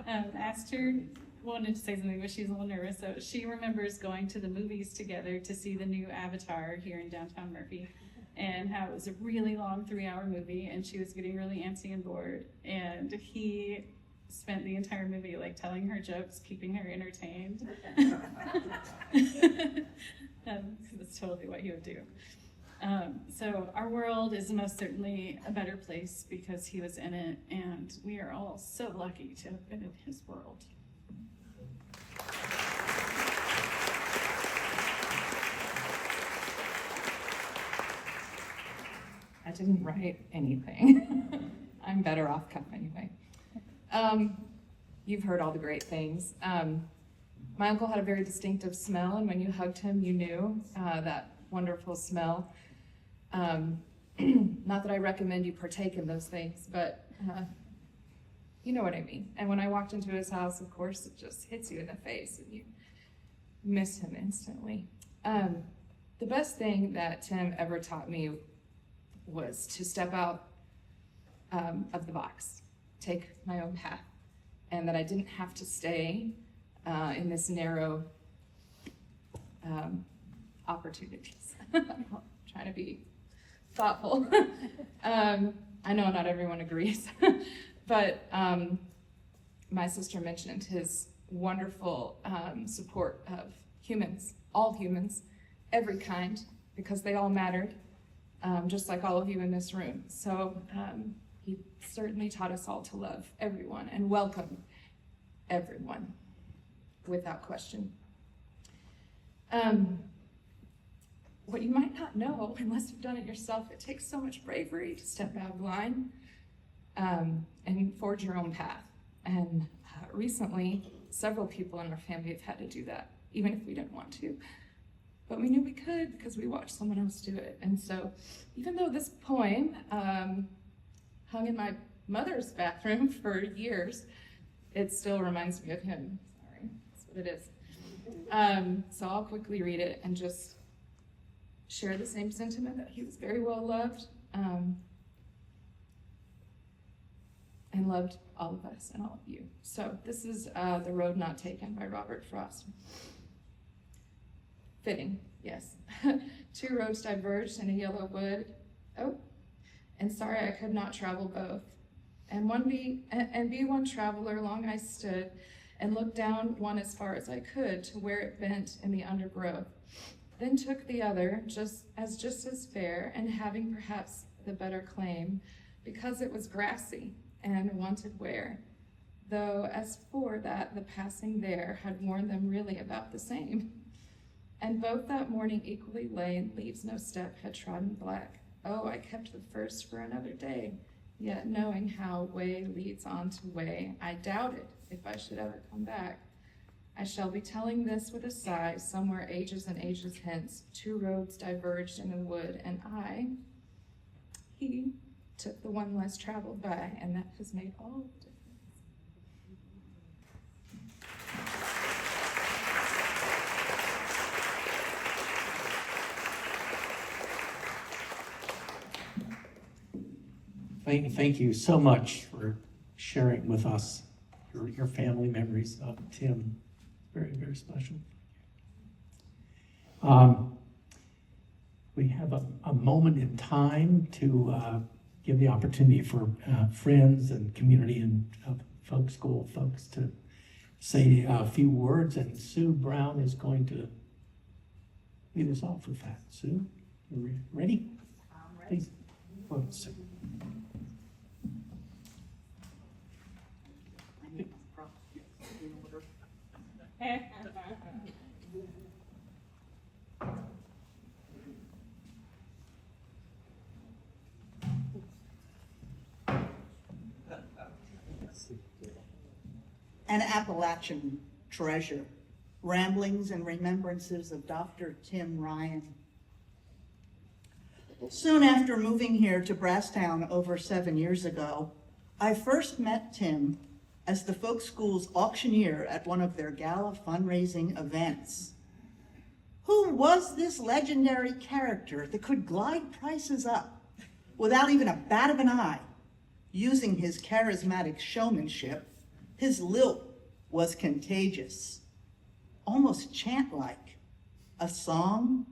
Aster wanted to say something, but she's a little nervous. So she remembers going to the movies together to see the new Avatar here in downtown Murphy, and how it was a really long 3-hour movie, and she was getting really antsy and bored. And he spent the entire movie like telling her jokes, keeping her entertained. That's totally what he would do. So our world is most certainly a better place because he was in it, and we are all so lucky to have been in his world. I didn't write anything. I'm better off cuff anyway. You've heard all the great things. My uncle had a very distinctive smell, and when you hugged him, you knew that wonderful smell. Not that I recommend you partake in those things, but you know what I mean. And when I walked into his house, of course, it just hits you in the face, and you miss him instantly. The best thing that Tim ever taught me was to step out of the box, take my own path, and that I didn't have to stay in this narrow opportunities. I'm trying to be thoughtful. I know not everyone agrees, but my sister mentioned his wonderful support of humans, all humans, every kind, because they all mattered, just like all of you in this room. So he certainly taught us all to love everyone and welcome everyone without question. What you might not know, unless you've done it yourself, it takes so much bravery to step out of line and forge your own path. And recently, several people in our family have had to do that, even if we didn't want to. But we knew we could because we watched someone else do it. And so, even though this poem hung in my mother's bathroom for years, it still reminds me of him. Sorry, that's what it is. So I'll quickly read it and just share the same sentiment that he was very well loved and loved all of us and all of you. So this is The Road Not Taken by Robert Frost. Fitting, yes. Two roads diverged in a yellow wood. Oh, and sorry I could not travel both. And be one traveler, long I stood and looked down one as far as I could to where it bent in the undergrowth. Then took the other, just as fair, and having perhaps the better claim, because it was grassy and wanted wear. Though as for that, the passing there had warned them really about the same. And both that morning equally lay, and leaves no step had trodden black. Oh, I kept the first for another day, yet knowing how way leads on to way, I doubted if I should ever come back. I shall be telling this with a sigh, somewhere ages and ages hence, two roads diverged in a wood, and he took the one less traveled by, and that has made all the difference. Thank you so much for sharing with us your family memories of Tim. Very, very special. We have a moment in time to give the opportunity for friends and community and folk school folks to say a few words, and Sue Brown is going to lead us off with that. Sue, you ready? I'm ready. Please. Well, Sue. An Appalachian treasure, ramblings and remembrances of Dr. Tim Ryan. Soon after moving here to Brasstown over 7 years ago, I first met Tim as the folk school's auctioneer at one of their gala fundraising events. Who was this legendary character that could glide prices up without even a bat of an eye? Using his charismatic showmanship, his lilt was contagious, almost chant-like, a song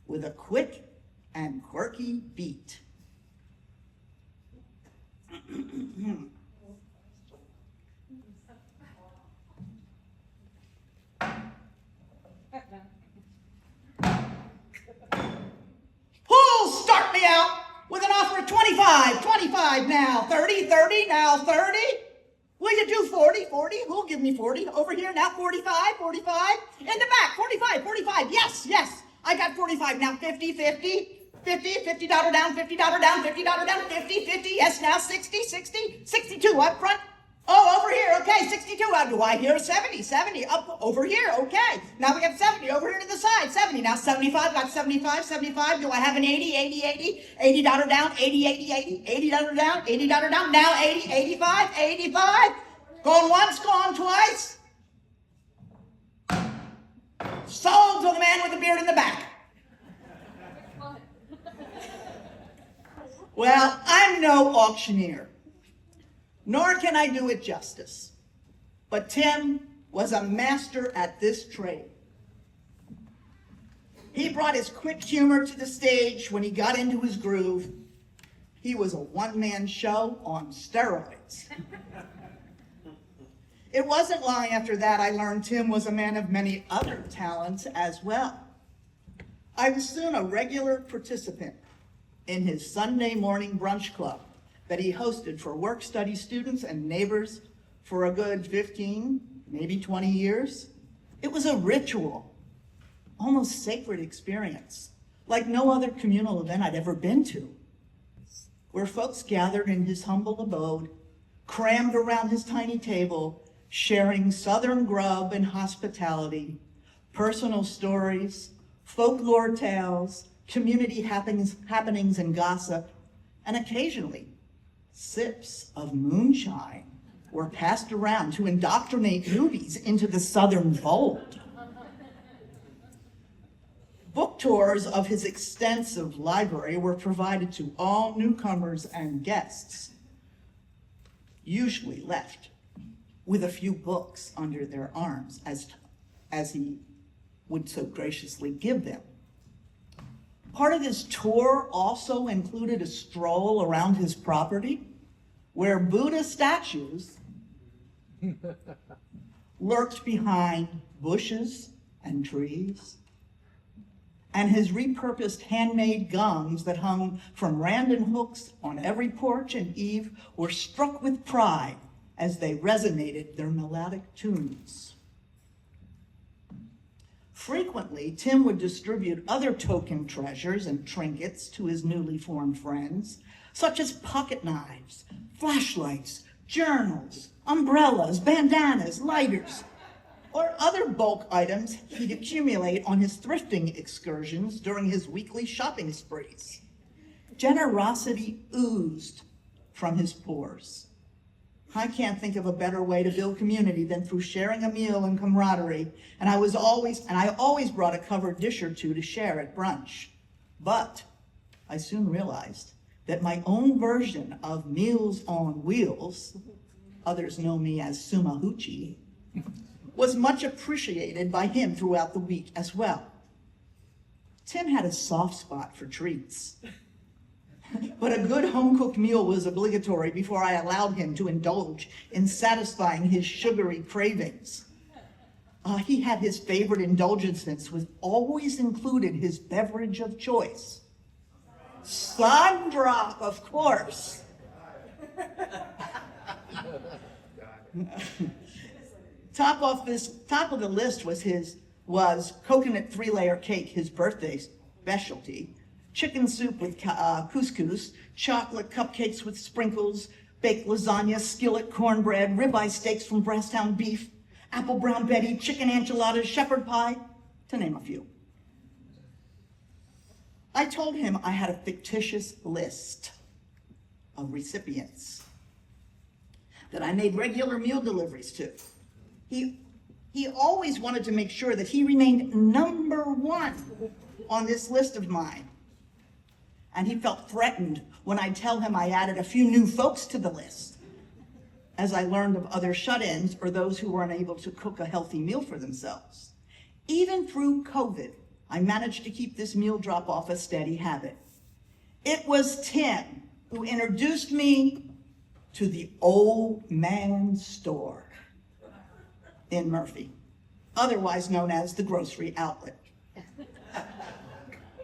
with a quick and quirky beat. Who'll start me out with an offer of 25, 25 now, 30, 30 now, 30? Will you do 40, 40? Who'll give me 40? Over here now, 45, 45. In the back, 45, 45. Yes, yes. I got 45 now, 50, 50. $50, $50 down, $50 down, $50 down, 50, 50, yes, now 60, 60, 62 up front. Oh, over here, okay, 62, do I hear 70, 70, up, over here, okay. Now we got 70, over here to the side, 70, now 75, got 75, 75, do I have an 80, 80, 80, $80 down, 80, 80, 80, $80 down, $80 down, now 80, 85, 85, going once, going twice. Sold to the man with the beard in the back. Well, I'm no auctioneer, nor can I do it justice. But Tim was a master at this trade. He brought his quick humor to the stage when he got into his groove. He was a one-man show on steroids. It wasn't long after that I learned Tim was a man of many other talents as well. I was soon a regular participant in his Sunday morning brunch club that he hosted for work-study students and neighbors for a good 15, maybe 20 years. It was a ritual, almost sacred experience, like no other communal event I'd ever been to, where folks gathered in his humble abode, crammed around his tiny table, sharing Southern grub and hospitality, personal stories, folklore tales, community happenings and gossip, and occasionally sips of moonshine were passed around to indoctrinate newbies into the Southern fold. Book tours of his extensive library were provided to all newcomers and guests, usually left with a few books under their arms, as he would so graciously give them. Part of his tour also included a stroll around his property where Buddha statues lurked behind bushes and trees, and his repurposed handmade gongs that hung from random hooks on every porch and eave were struck with pride as they resonated their melodic tunes. Frequently, Tim would distribute other token treasures and trinkets to his newly formed friends, such as pocket knives, flashlights, journals, umbrellas, bandanas, lighters, or other bulk items he'd accumulate on his thrifting excursions during his weekly shopping sprees. Generosity oozed from his pores. I can't think of a better way to build community than through sharing a meal and camaraderie, and I always brought a covered dish or two to share at brunch. But I soon realized that my own version of Meals on Wheels, others know me as Suma Hoochie, was much appreciated by him throughout the week as well. Tim had a soft spot for treats. But a good home-cooked meal was obligatory before I allowed him to indulge in satisfying his sugary cravings. He had his favorite indulgences, which always included his beverage of choice. Sun Drop, of course. Top of the list was coconut 3-layer cake, his birthday specialty, chicken soup with couscous, chocolate cupcakes with sprinkles, baked lasagna, skillet cornbread, ribeye steaks from Brasstown beef, apple brown Betty, chicken enchiladas, shepherd pie, to name a few. I told him I had a fictitious list of recipients that I made regular meal deliveries to. He always wanted to make sure that he remained number one on this list of mine. And he felt threatened when I'd tell him I added a few new folks to the list, as I learned of other shut-ins or those who were unable to cook a healthy meal for themselves. Even through COVID, I managed to keep this meal drop-off a steady habit. It was Tim who introduced me to the Old Man Store in Murphy, otherwise known as the grocery outlet.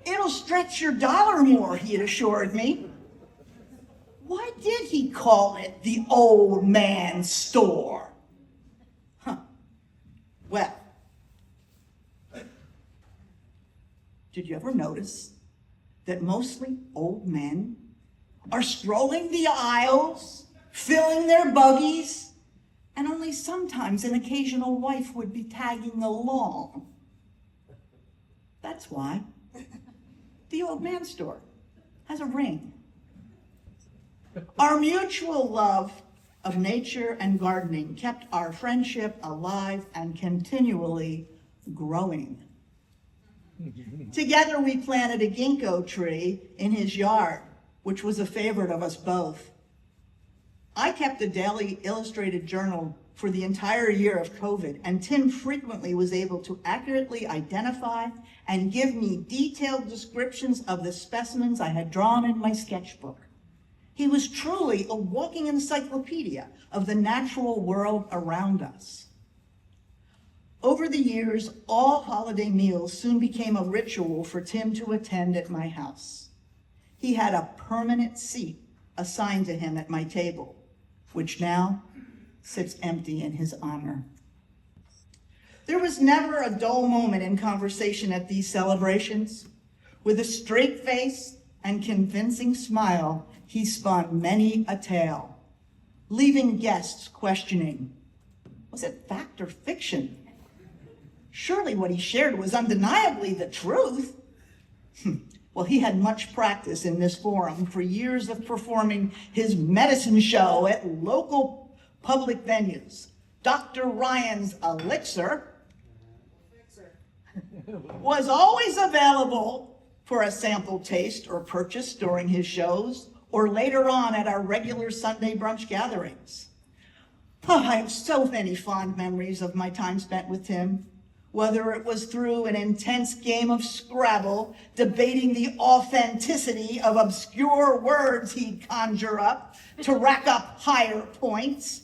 It'll stretch your dollar more, he had assured me. Why did he call it the Old Man Store? Well, did you ever notice that mostly old men are strolling the aisles, filling their buggies, and only sometimes an occasional wife would be tagging along. That's why the old man store has a ring. Our mutual love of nature and gardening kept our friendship alive and continually growing. Together we planted a ginkgo tree in his yard, which was a favorite of us both. I kept a daily illustrated journal for the entire year of COVID, and Tim frequently was able to accurately identify and give me detailed descriptions of the specimens I had drawn in my sketchbook. He was truly a walking encyclopedia of the natural world around us. Over the years, all holiday meals soon became a ritual for Tim to attend at my house. He had a permanent seat assigned to him at my table, which now sits empty in his honor. There was never a dull moment in conversation at these celebrations. With a straight face and convincing smile, he spun many a tale, leaving guests questioning, was it fact or fiction? Surely what he shared was undeniably the truth. Well, he had much practice in this forum for years of performing his medicine show at local public venues. Dr. Ryan's Elixir was always available for a sample taste or purchase during his shows or later on at our regular Sunday brunch gatherings. Oh, I have so many fond memories of my time spent with him, whether it was through an intense game of Scrabble, debating the authenticity of obscure words he'd conjure up to rack up higher points,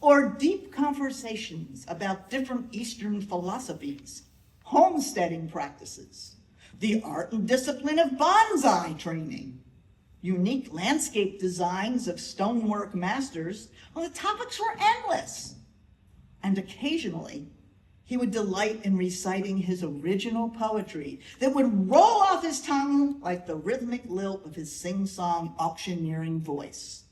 or deep conversations about different Eastern philosophies, homesteading practices, the art and discipline of bonsai training, unique landscape designs of stonework masters. Well, the topics were endless. And occasionally, he would delight in reciting his original poetry that would roll off his tongue like the rhythmic lilt of his sing-song auctioneering voice.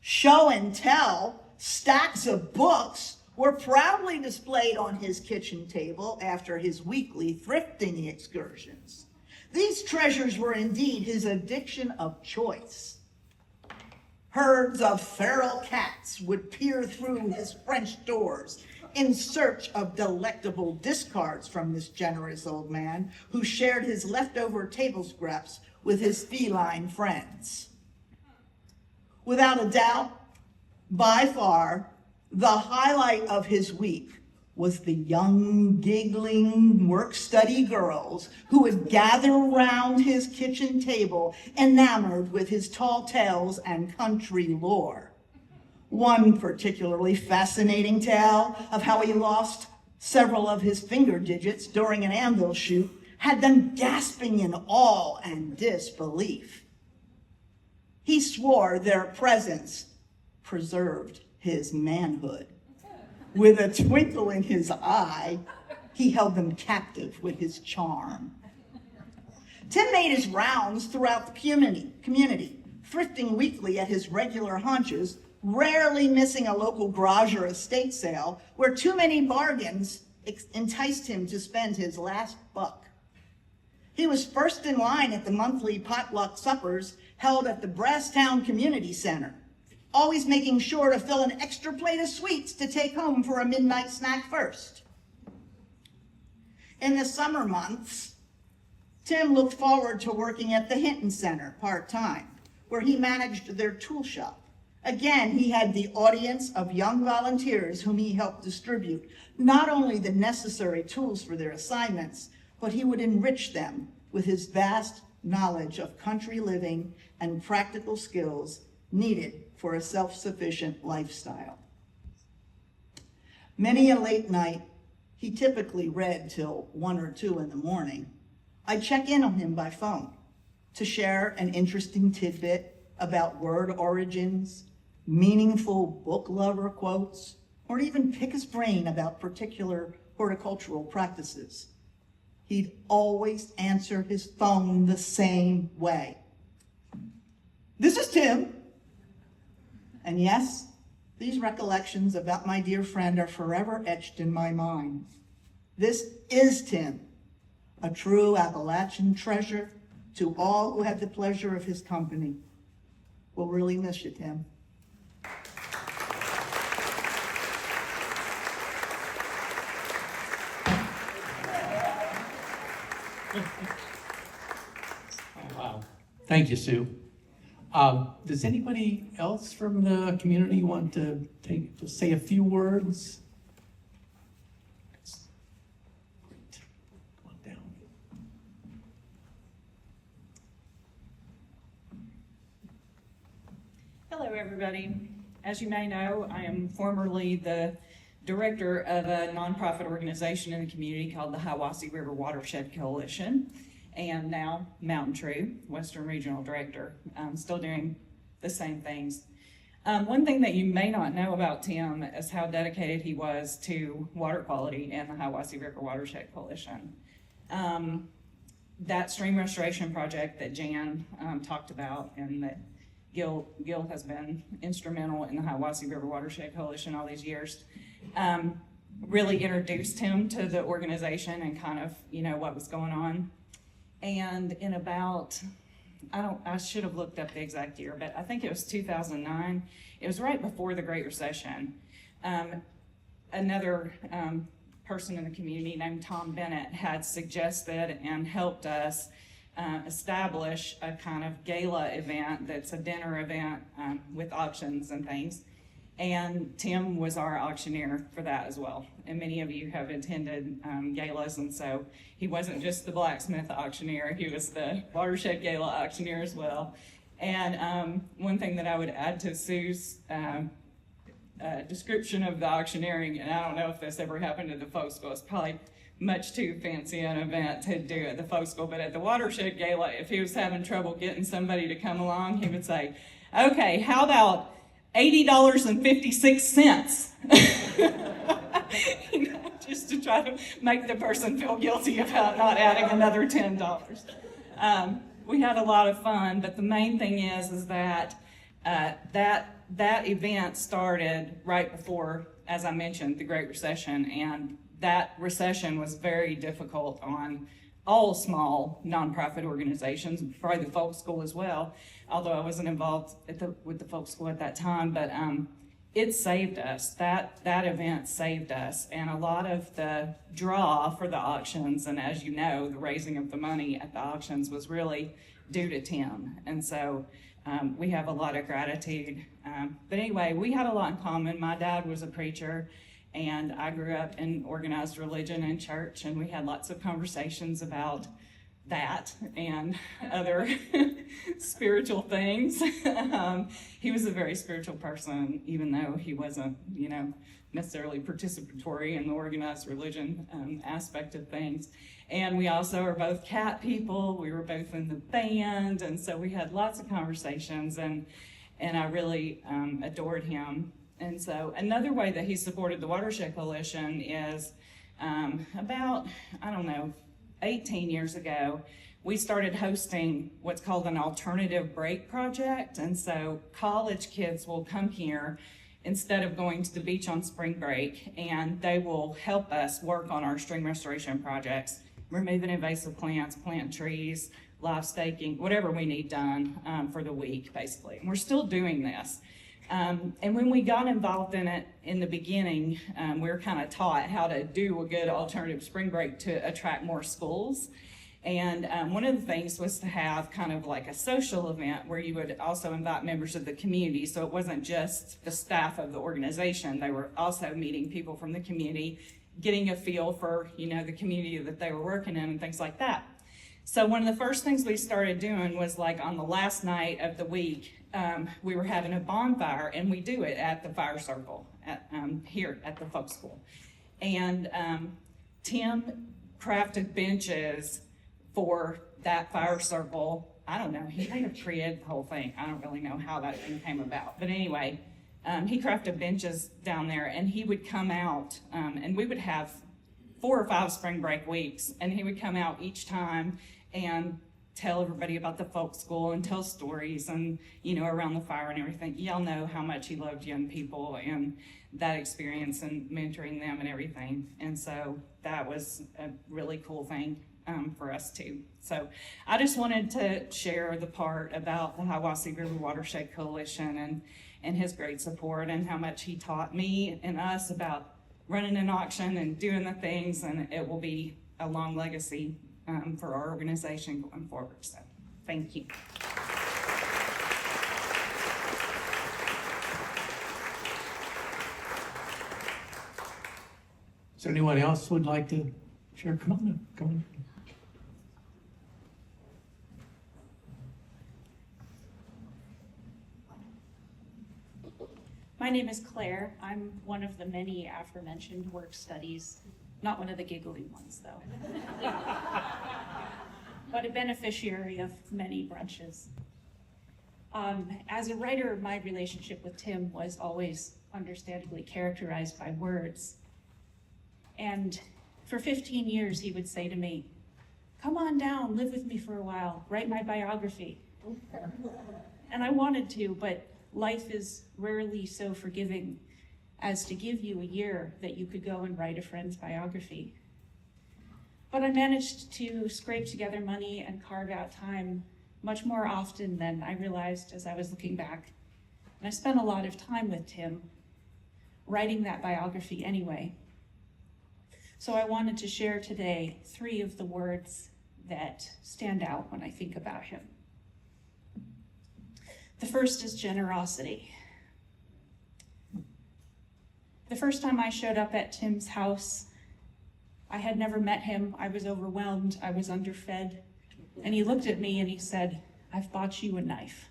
Show and tell stacks of books were proudly displayed on his kitchen table after his weekly thrifting excursions. These treasures were indeed his addiction of choice. Herds of feral cats would peer through his French doors in search of delectable discards from this generous old man who shared his leftover table scraps with his feline friends. Without a doubt, by far, the highlight of his week was the young, giggling, work-study girls who would gather around his kitchen table, enamored with his tall tales and country lore. One particularly fascinating tale of how he lost several of his finger digits during an Anvil shoot had them gasping in awe and disbelief. He swore their presence preserved his manhood. With a twinkle in his eye, he held them captive with his charm. Tim made his rounds throughout the community, thrifting weekly at his regular haunches, rarely missing a local garage or estate sale where too many bargains enticed him to spend his last buck. He was first in line at the monthly potluck suppers held at the Brasstown Community Center, always making sure to fill an extra plate of sweets to take home for a midnight snack first. In the summer months, Tim looked forward to working at the Hinton Center part-time, where he managed their tool shop. Again, he had the audience of young volunteers whom he helped distribute not only the necessary tools for their assignments, but he would enrich them with his vast knowledge of country living and practical skills needed for a self-sufficient lifestyle. Many a late night, he typically read till 1 or 2 in the morning. I'd check in on him by phone to share an interesting tidbit about word origins, meaningful book lover quotes, or even pick his brain about particular horticultural practices. he'd always answer his phone the same way. This is Tim. And yes, these recollections about my dear friend are forever etched in my mind. This is Tim, a true Appalachian treasure to all who had the pleasure of his company. We'll really miss you, Tim. Wow. Thank you, Sue. Does anybody else from the community want to say a few words? Great. Come on down. Hello, everybody. As you may know, I am formerly the director of a nonprofit organization in the community called the Hiwassee River Watershed Coalition, and now Mountain True, Western Regional Director. I'm still doing the same things. One thing that you may not know about Tim is how dedicated he was to water quality in the Hiwassee River Watershed Coalition. That stream restoration project that Jan talked about, and that Gil has been instrumental in the Hiwassee River Watershed Coalition all these years, really introduced him to the organization and kind of, what was going on. And in about, I should have looked up the exact year, but I think it was 2009. It was right before the Great Recession. Another person in the community named Tom Bennett had suggested and helped us establish a kind of gala event that's a dinner event with auctions and things. And Tim was our auctioneer for that as well. And many of you have attended galas, and so he wasn't just the Blacksmith auctioneer, he was the Watershed Gala auctioneer as well. And one thing that I would add to Sue's description of the auctioneering, and I don't know if this ever happened at the folk school, it's probably much too fancy an event to do at the folk school, but at the Watershed Gala, if he was having trouble getting somebody to come along, he would say, okay, how about $80.56? Just to try to make the person feel guilty about not adding another $10. We had a lot of fun, but the main thing is that that event started right before, as I mentioned, the Great Recession, and that recession was very difficult on all small nonprofit organizations, probably the folk school as well, although I wasn't involved with the folk school at that time, but it saved us. That event saved us, and a lot of the draw for the auctions, and as you know, the raising of the money at the auctions was really due to Tim, and so we have a lot of gratitude. But anyway, we had a lot in common. My dad was a preacher, and I grew up in organized religion and church, and we had lots of conversations about that and other spiritual things. He was a very spiritual person, even though he wasn't, necessarily participatory in the organized religion aspect of things. And we also are both cat people. We were both in the band, and so we had lots of conversations, and I really adored him. And so another way that he supported the Watershed Coalition is about, 18 years ago, we started hosting what's called an alternative break project. And so college kids will come here instead of going to the beach on spring break, and they will help us work on our stream restoration projects, removing invasive plants, plant trees, live staking, whatever we need done for the week, basically. And we're still doing this. And when we got involved in it in the beginning, we were kind of taught how to do a good alternative spring break to attract more schools. And one of the things was to have kind of like a social event where you would also invite members of the community. So it wasn't just the staff of the organization. They were also meeting people from the community, getting a feel for, the community that they were working in and things like that. So one of the first things we started doing was, like, on the last night of the week, we were having a bonfire, and we do it at the fire circle here at the folk school. And Tim crafted benches for that fire circle. I don't know, he may have created the whole thing. I don't really know how that thing came about. But anyway, he crafted benches down there, and he would come out, and we would have 4 or 5 spring break weeks, and he would come out each time and tell everybody about the folk school and tell stories and, you know, around the fire and everything. Y'all know how much he loved young people and that experience and mentoring them and everything. And so that was a really cool thing for us too. So I just wanted to share the part about the Hiwassee River Watershed Coalition and his great support and how much he taught me and us about running an auction and doing the things, and it will be a long legacy for our organization going forward. So thank you. Is there anyone else who would like to share? Come on up, come on. My name is Claire. I'm one of the many aforementioned work studies, not one of the giggly ones though, but a beneficiary of many brunches. As a writer, my relationship with Tim was always understandably characterized by words. And for 15 years, he would say to me, "Come on down, live with me for a while, write my biography." And I wanted to, but life is rarely so forgiving as to give you a year that you could go and write a friend's biography. But I managed to scrape together money and carve out time much more often than I realized as I was looking back. And I spent a lot of time with Tim writing that biography anyway. So I wanted to share today 3 of the words that stand out when I think about him. The first is generosity. The first time I showed up at Tim's house, I had never met him. I was overwhelmed, I was underfed. And he looked at me and he said, "I've bought you a knife."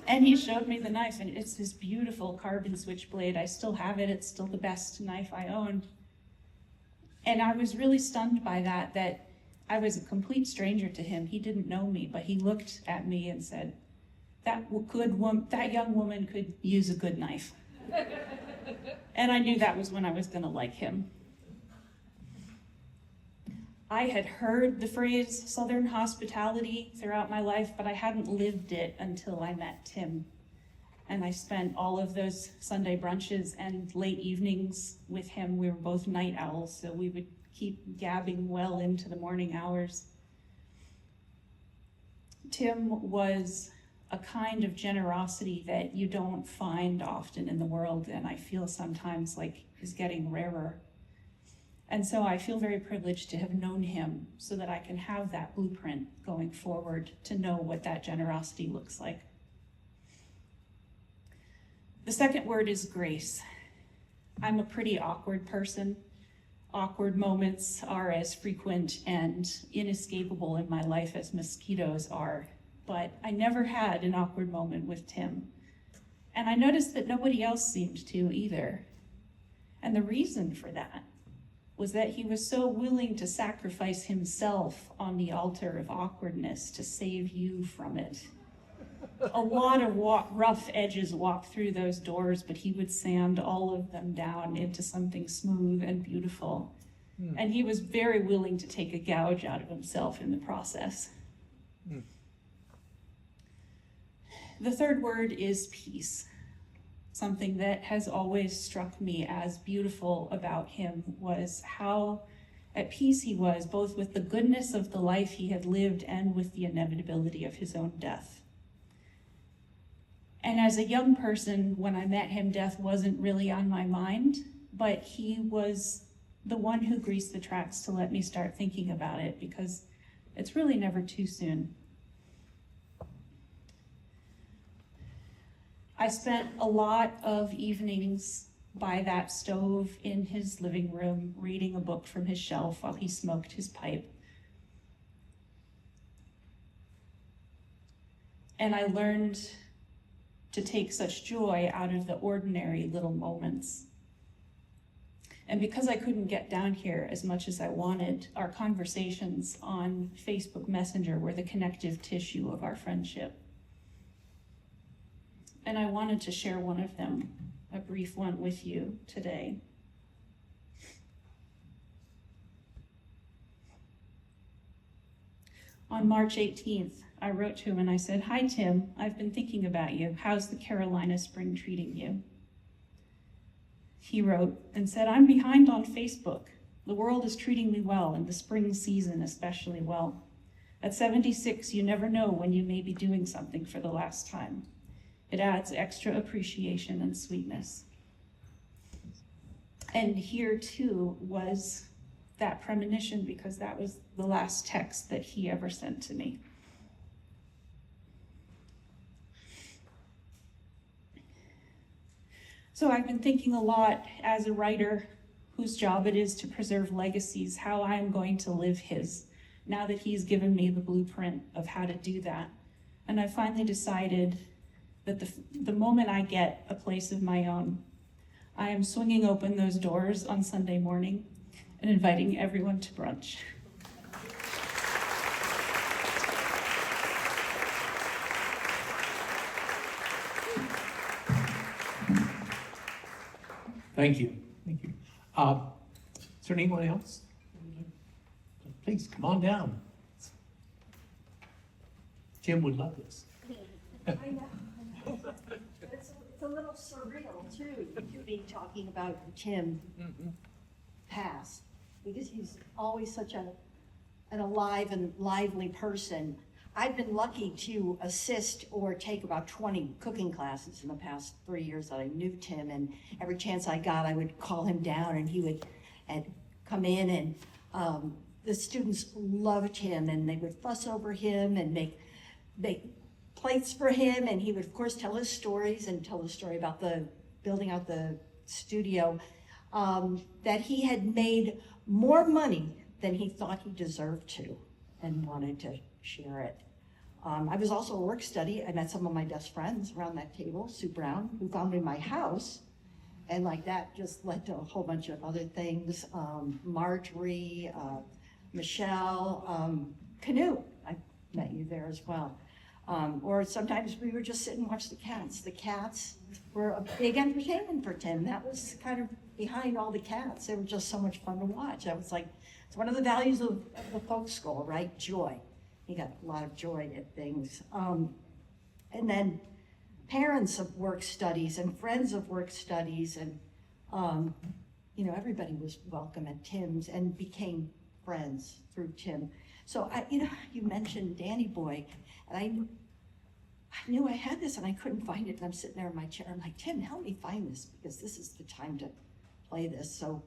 And he showed me the knife, and it's this beautiful carbon switchblade. I still have it. It's still the best knife I owned. And I was really stunned by that I was a complete stranger to him. He didn't know me, but he looked at me and said, that young woman could use a good knife. And I knew that was when I was gonna like him. I had heard the phrase Southern hospitality throughout my life, but I hadn't lived it until I met Tim. And I spent all of those Sunday brunches and late evenings with him. We were both night owls, so we would keep gabbing well into the morning hours. Tim was a kind of generosity that you don't find often in the world, and I feel sometimes like is getting rarer. And so I feel very privileged to have known him so that I can have that blueprint going forward to know what that generosity looks like. The second word is grace. I'm a pretty awkward person. Awkward moments are as frequent and inescapable in my life as mosquitoes are, but I never had an awkward moment with Tim. And I noticed that nobody else seemed to either. And the reason for that was that he was so willing to sacrifice himself on the altar of awkwardness to save you from it. A lot of rough edges walked through those doors, but he would sand all of them down into something smooth and beautiful. And he was very willing to take a gouge out of himself in the process. The third word is peace. Something that has always struck me as beautiful about him was how at peace he was, both with the goodness of the life he had lived and with the inevitability of his own death. And as a young person, when I met him, death wasn't really on my mind, but he was the one who greased the tracks to let me start thinking about it, because it's really never too soon. I spent a lot of evenings by that stove in his living room, reading a book from his shelf while he smoked his pipe. And I learned to take such joy out of the ordinary little moments. And because I couldn't get down here as much as I wanted, our conversations on Facebook Messenger were the connective tissue of our friendship. And I wanted to share one of them a brief one with you today. On March 18th, I wrote to him and I said, "Hi, Tim, I've been thinking about you. How's the Carolina spring treating you?" He wrote and said, "I'm behind on Facebook. The world is treating me well, and the spring season especially well. At 76, you never know when you may be doing something for the last time. It adds extra appreciation and sweetness." And here too was that premonition, because that was the last text that he ever sent to me. So I've been thinking a lot as a writer whose job it is to preserve legacies, how I am going to live his, now that he's given me the blueprint of how to do that. And I finally decided that the moment I get a place of my own, I am swinging open those doors on Sunday morning and inviting everyone to brunch. Thank you. Thank you. Is there anyone else? Please come on down. Tim would love this. I know. It's a little surreal too, to be talking about Tim past, because he's always such an alive and lively person. I've been lucky to assist or take about 20 cooking classes in the past 3 years that I knew Tim, and every chance I got, I would call him down and he would come in, and the students loved him, and they would fuss over him and make plates for him, and he would of course tell his stories and tell the story about the building out the studio, that he had made more money than he thought he deserved to and wanted to share it. I was also a work study. I met some of my best friends around that table, Sue Brown, who found me in my house, and like that just led to a whole bunch of other things. Marjorie, Michelle, Kanute, I met you there as well. Or sometimes we would just sit and watch the cats. The cats were a big entertainment for Tim. That was kind of behind all the cats. They were just so much fun to watch. I was like, it's one of the values of the folk school, right? Joy. He got a lot of joy at things. And then parents of work studies and friends of work studies, and you know, everybody was welcome at Tim's and became friends through Tim. So you know, you mentioned Danny Boy, and I knew I had this and I couldn't find it, and I'm sitting there in my chair. I'm like, Tim, help me find this, because this is the time to play this. So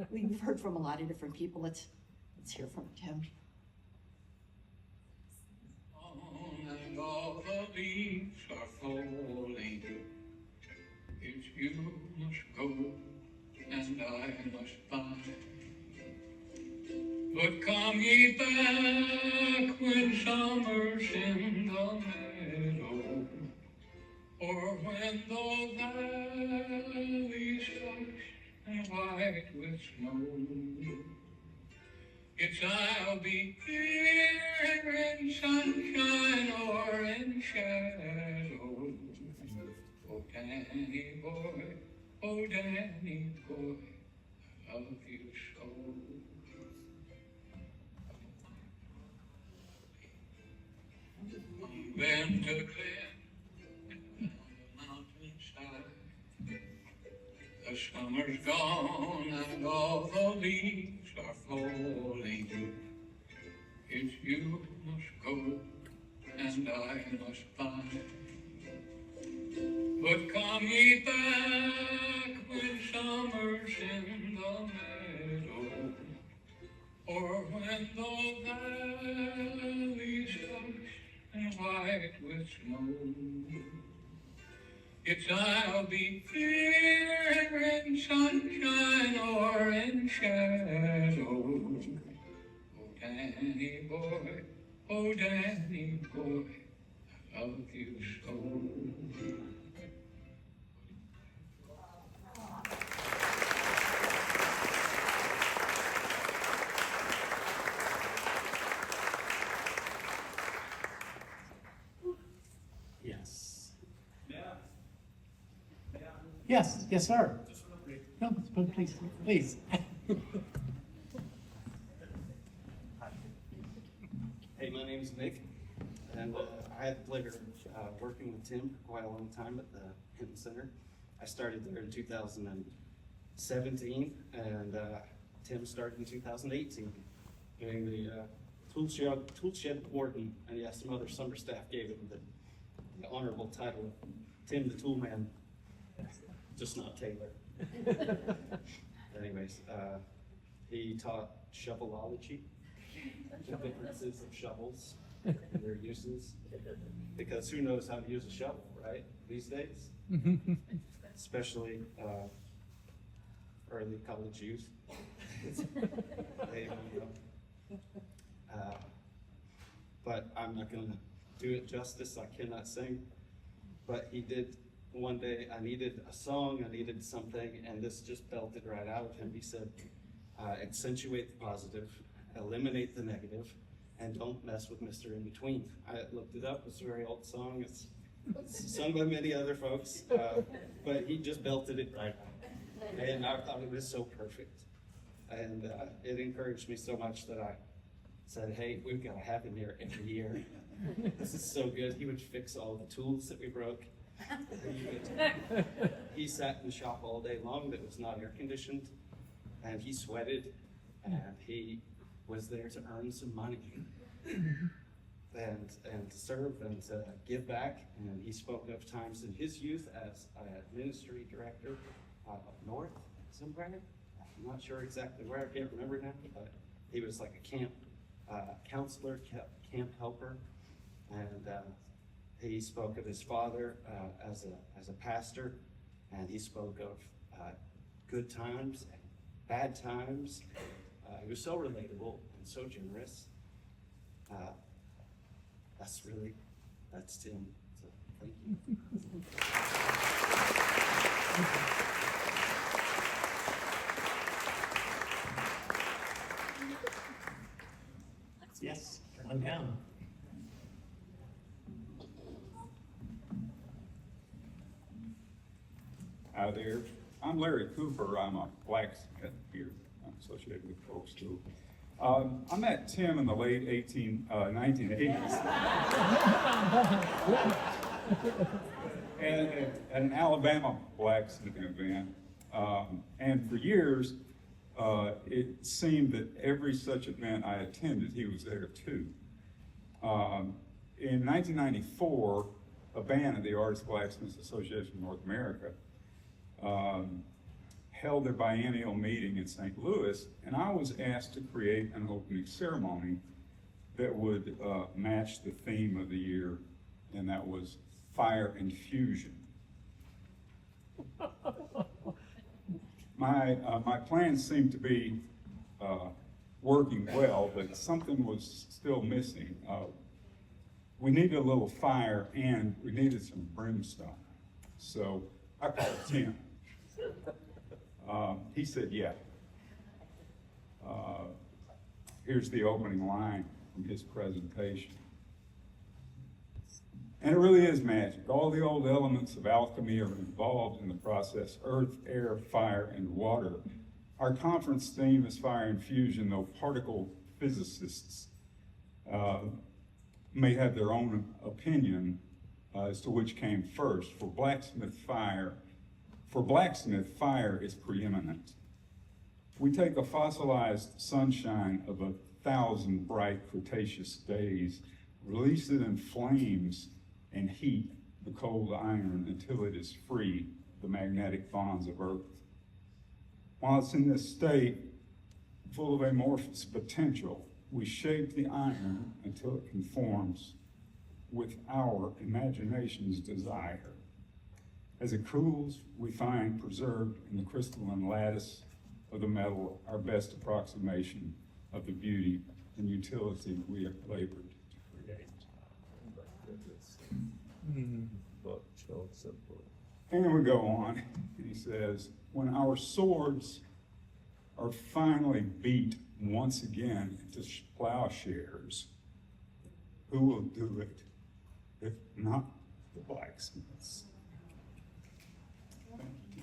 we've heard from a lot of different people. Let's hear from Tim. And all the leaves are falling. It's you must go, and I must find. But come ye back when summer's in the meadow, or when the valley's flushed and white with snow. It's I'll be here in sunshine or in shadow. Oh, Danny boy, oh, Danny boy, I love you so. Been to climb down the mountainside. The summer's gone and all the leaves are falling. It's you must go and I must find. But come ye back when summer's in the meadow, or when the valley's flushed and white with snow. It's I'll be here in sunshine or in shadow. Oh, Danny boy, oh, Danny boy, I love you so. Yes. Yes, yes, sir. No, please, please. Hey, my name's Nick, and I had the pleasure of working with Tim for quite a long time at the Hinton Center. I started there in 2017, and Tim started in 2018, doing the tool shed warden, and yeah, some other summer staff gave him the honorable title of Tim the Tool Man, just not Taylor. Anyways, he taught shovelology, the differences of shovels and their uses, because who knows how to use a shovel, right, these days? Especially early college youth. They don't know. But I'm not gonna do it justice, I cannot sing. But he did, one day I needed a song, I needed something, and this just belted right out of him. He said, accentuate the positive, eliminate the negative, and don't mess with Mr. In Between. I looked it up, it's a very old song, it's sung by many other folks, but he just belted it right out. And I thought it was so perfect. And it encouraged me so much that I said, hey, we've got to have him here every year. This is so good. He would fix all the tools that we broke. He sat in the shop all day long that was not air conditioned, and he sweated, and he was there to earn some money and to serve and to give back. And he spoke of times in his youth as a ministry director up north somewhere. I'm not sure exactly where, I can't remember now, but he was like a camp counselor, camp helper, and he spoke of his father as a pastor, and he spoke of good times and bad times. He was so relatable and so generous. That's Tim. So thank you. Yes, come on down. Hi there. I'm Larry Cooper. I'm a blacksmith here. I'm associated with folks too. I met Tim in the late 1980s at an Alabama blacksmithing event. And for years, it seemed that every such event I attended, he was there too. In 1994, a band of the Artist Blacksmiths Association of North America held their biennial meeting in St. Louis, and I was asked to create an opening ceremony that would match the theme of the year, and that was fire and fusion. My plans seemed to be working well, but something was still missing. We needed a little fire and we needed some brimstone. So I called Tim. He said, yeah. Here's the opening line from his presentation. And it really is magic. All the old elements of alchemy are involved in the process: earth, air, fire, and water. Our conference theme is fire and fusion, though particle physicists may have their own opinion as to which came first. For Blacksmith, fire is preeminent. We take the fossilized sunshine of 1,000 bright Cretaceous days, release it in flames, and heat the cold iron until it is free of the magnetic bonds of Earth. While it's in this state, full of amorphous potential, we shape the iron until it conforms with our imagination's desire. As it cools, we find preserved in the crystalline lattice of the metal our best approximation of the beauty and utility we have labored to create. And then we go on, and he says, when our swords are finally beat once again into plowshares, who will do it if not the blacksmiths? Thank you.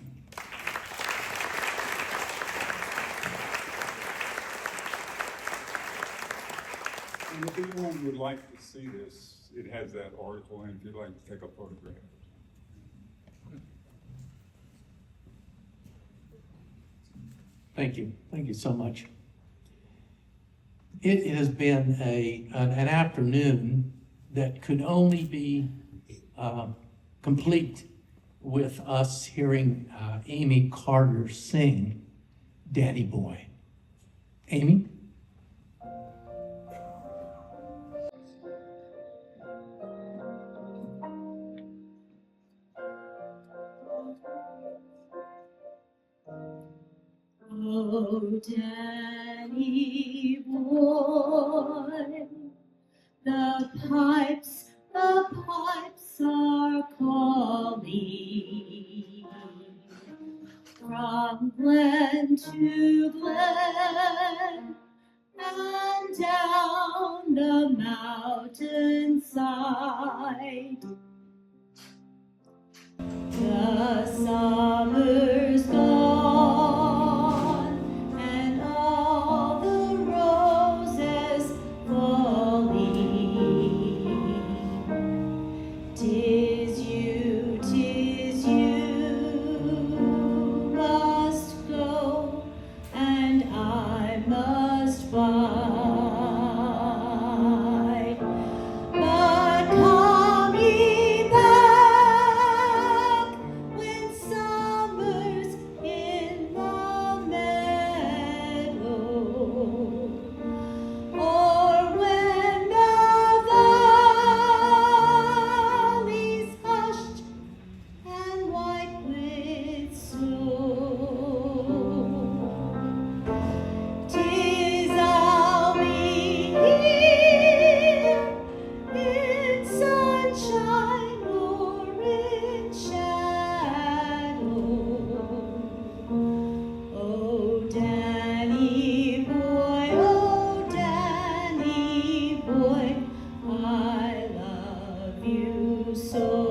And if anyone would like to see this, it has that article, and if you'd like to take a photograph. Thank you. Thank you so much. It has been an afternoon that could only be complete with us hearing Amy Carter sing Danny Boy. Amy? Oh, Danny boy, the pipes are calling from glen to glen and down the mountainside. The summer's gone and all the roses falling. 'Tis you must go and I must bide. But come ye back when summer's in the meadow, or when the valley's hushed and white with snow. 'Tis I'll be here in sunshine or in shadow. Oh, Danny boy, I love you so.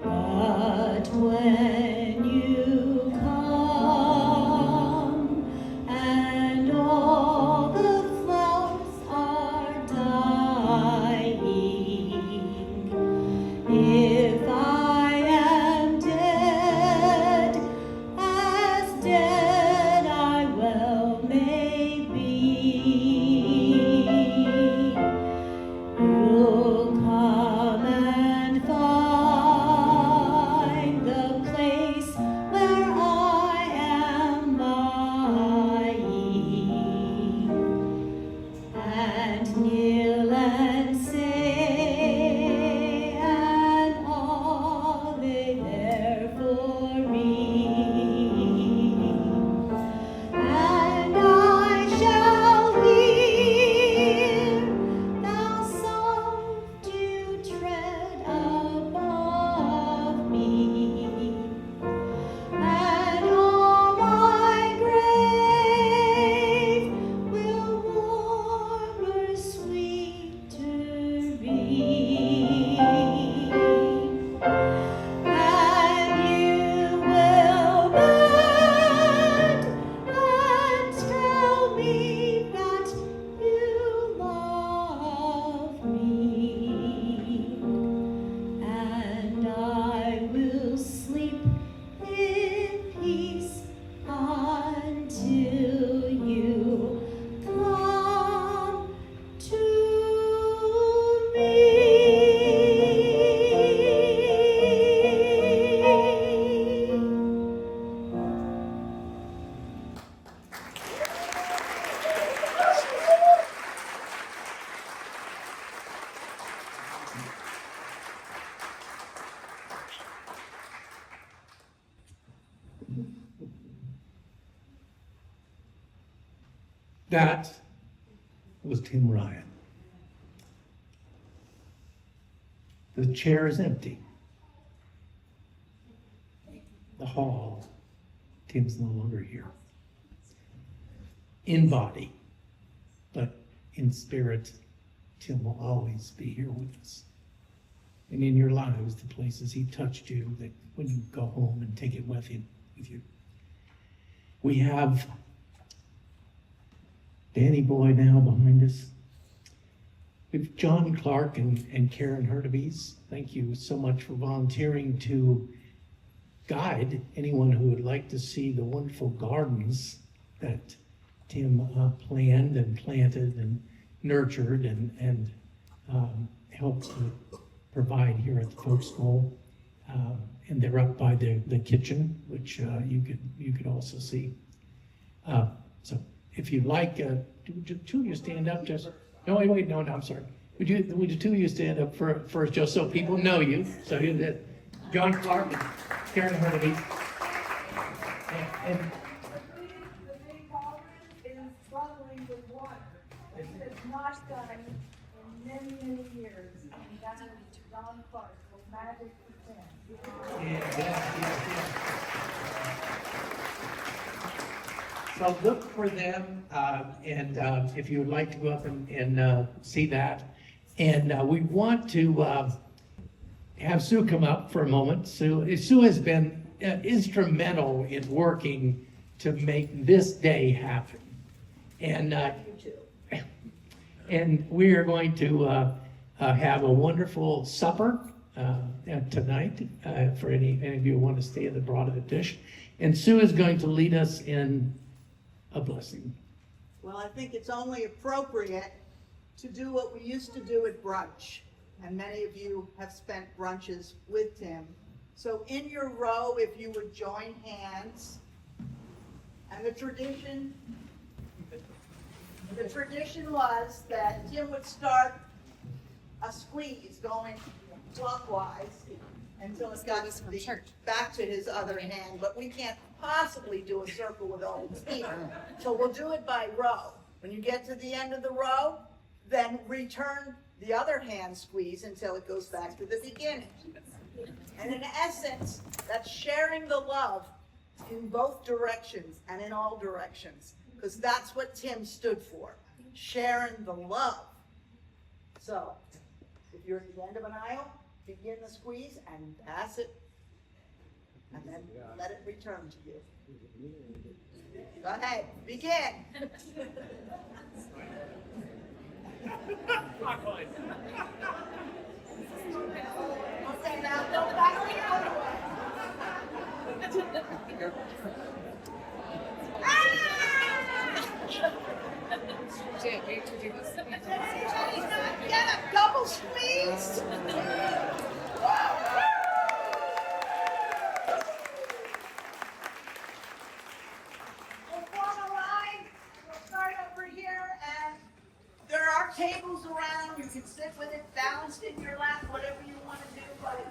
But when you come and all the flowers are dying, if I am dead, as dead I well may be, you'll come and find the place where I am lying, and kneel and say an Ave there for me, and I shall hear thou soft dew tread above me, and all my grave will warmer, sweeter be. And you will bend and tell me that you love me, and I will sleep in peace until you come to me. That was Tim Ryan. The chair is empty. The hall, Tim's no longer here. In body, but in spirit, Tim will always be here with us. and in your lives, the places he touched you, that when you go home and take it with you. We have Danny Boy now behind us. We have John Clark and Karen Hurtubise. Thank you so much for volunteering to guide anyone who would like to see the wonderful gardens that Tim planned and planted and nurtured and helped to provide here at the folk school. And they're up by the kitchen, which you could also see. So if you'd like, would you two of you stand up just? No, wait, no, I'm sorry. Would you two of you stand up first, just so people know you? So you did. John Clark and Karen Hurtubise. And The big cauldron is bubbling with water. This is not done in many, many years. And that is John Clark, the magic percent. So look for them, and if you would like to go up and see that. And we want to have Sue come up for a moment. Sue has been instrumental in working to make this day happen. And we are going to have a wonderful supper tonight for any of you who want to stay at the broad of the dish. And Sue is going to lead us in a blessing. Well, I think it's only appropriate to do what we used to do at brunch. And many of you have spent brunches with Tim. So in your row, if you would join hands. And the tradition was that Tim would start a squeeze going clockwise until it got back to his other hand. But we can't possibly do a circle with all the feet. So we'll do it by row. When you get to the end of the row, then return the other hand squeeze until it goes back to the beginning. And in essence, that's sharing the love in both directions and in all directions, because that's what Tim stood for, sharing the love. So, if you're at the end of an aisle, begin the squeeze and pass it, and then let it return to you. Go ahead, begin. Okay, now go back the other way. Get a double squeeze. We'll form a line. We'll start over here, and there are tables around. You can sit with it balanced in your lap, whatever you want to do, but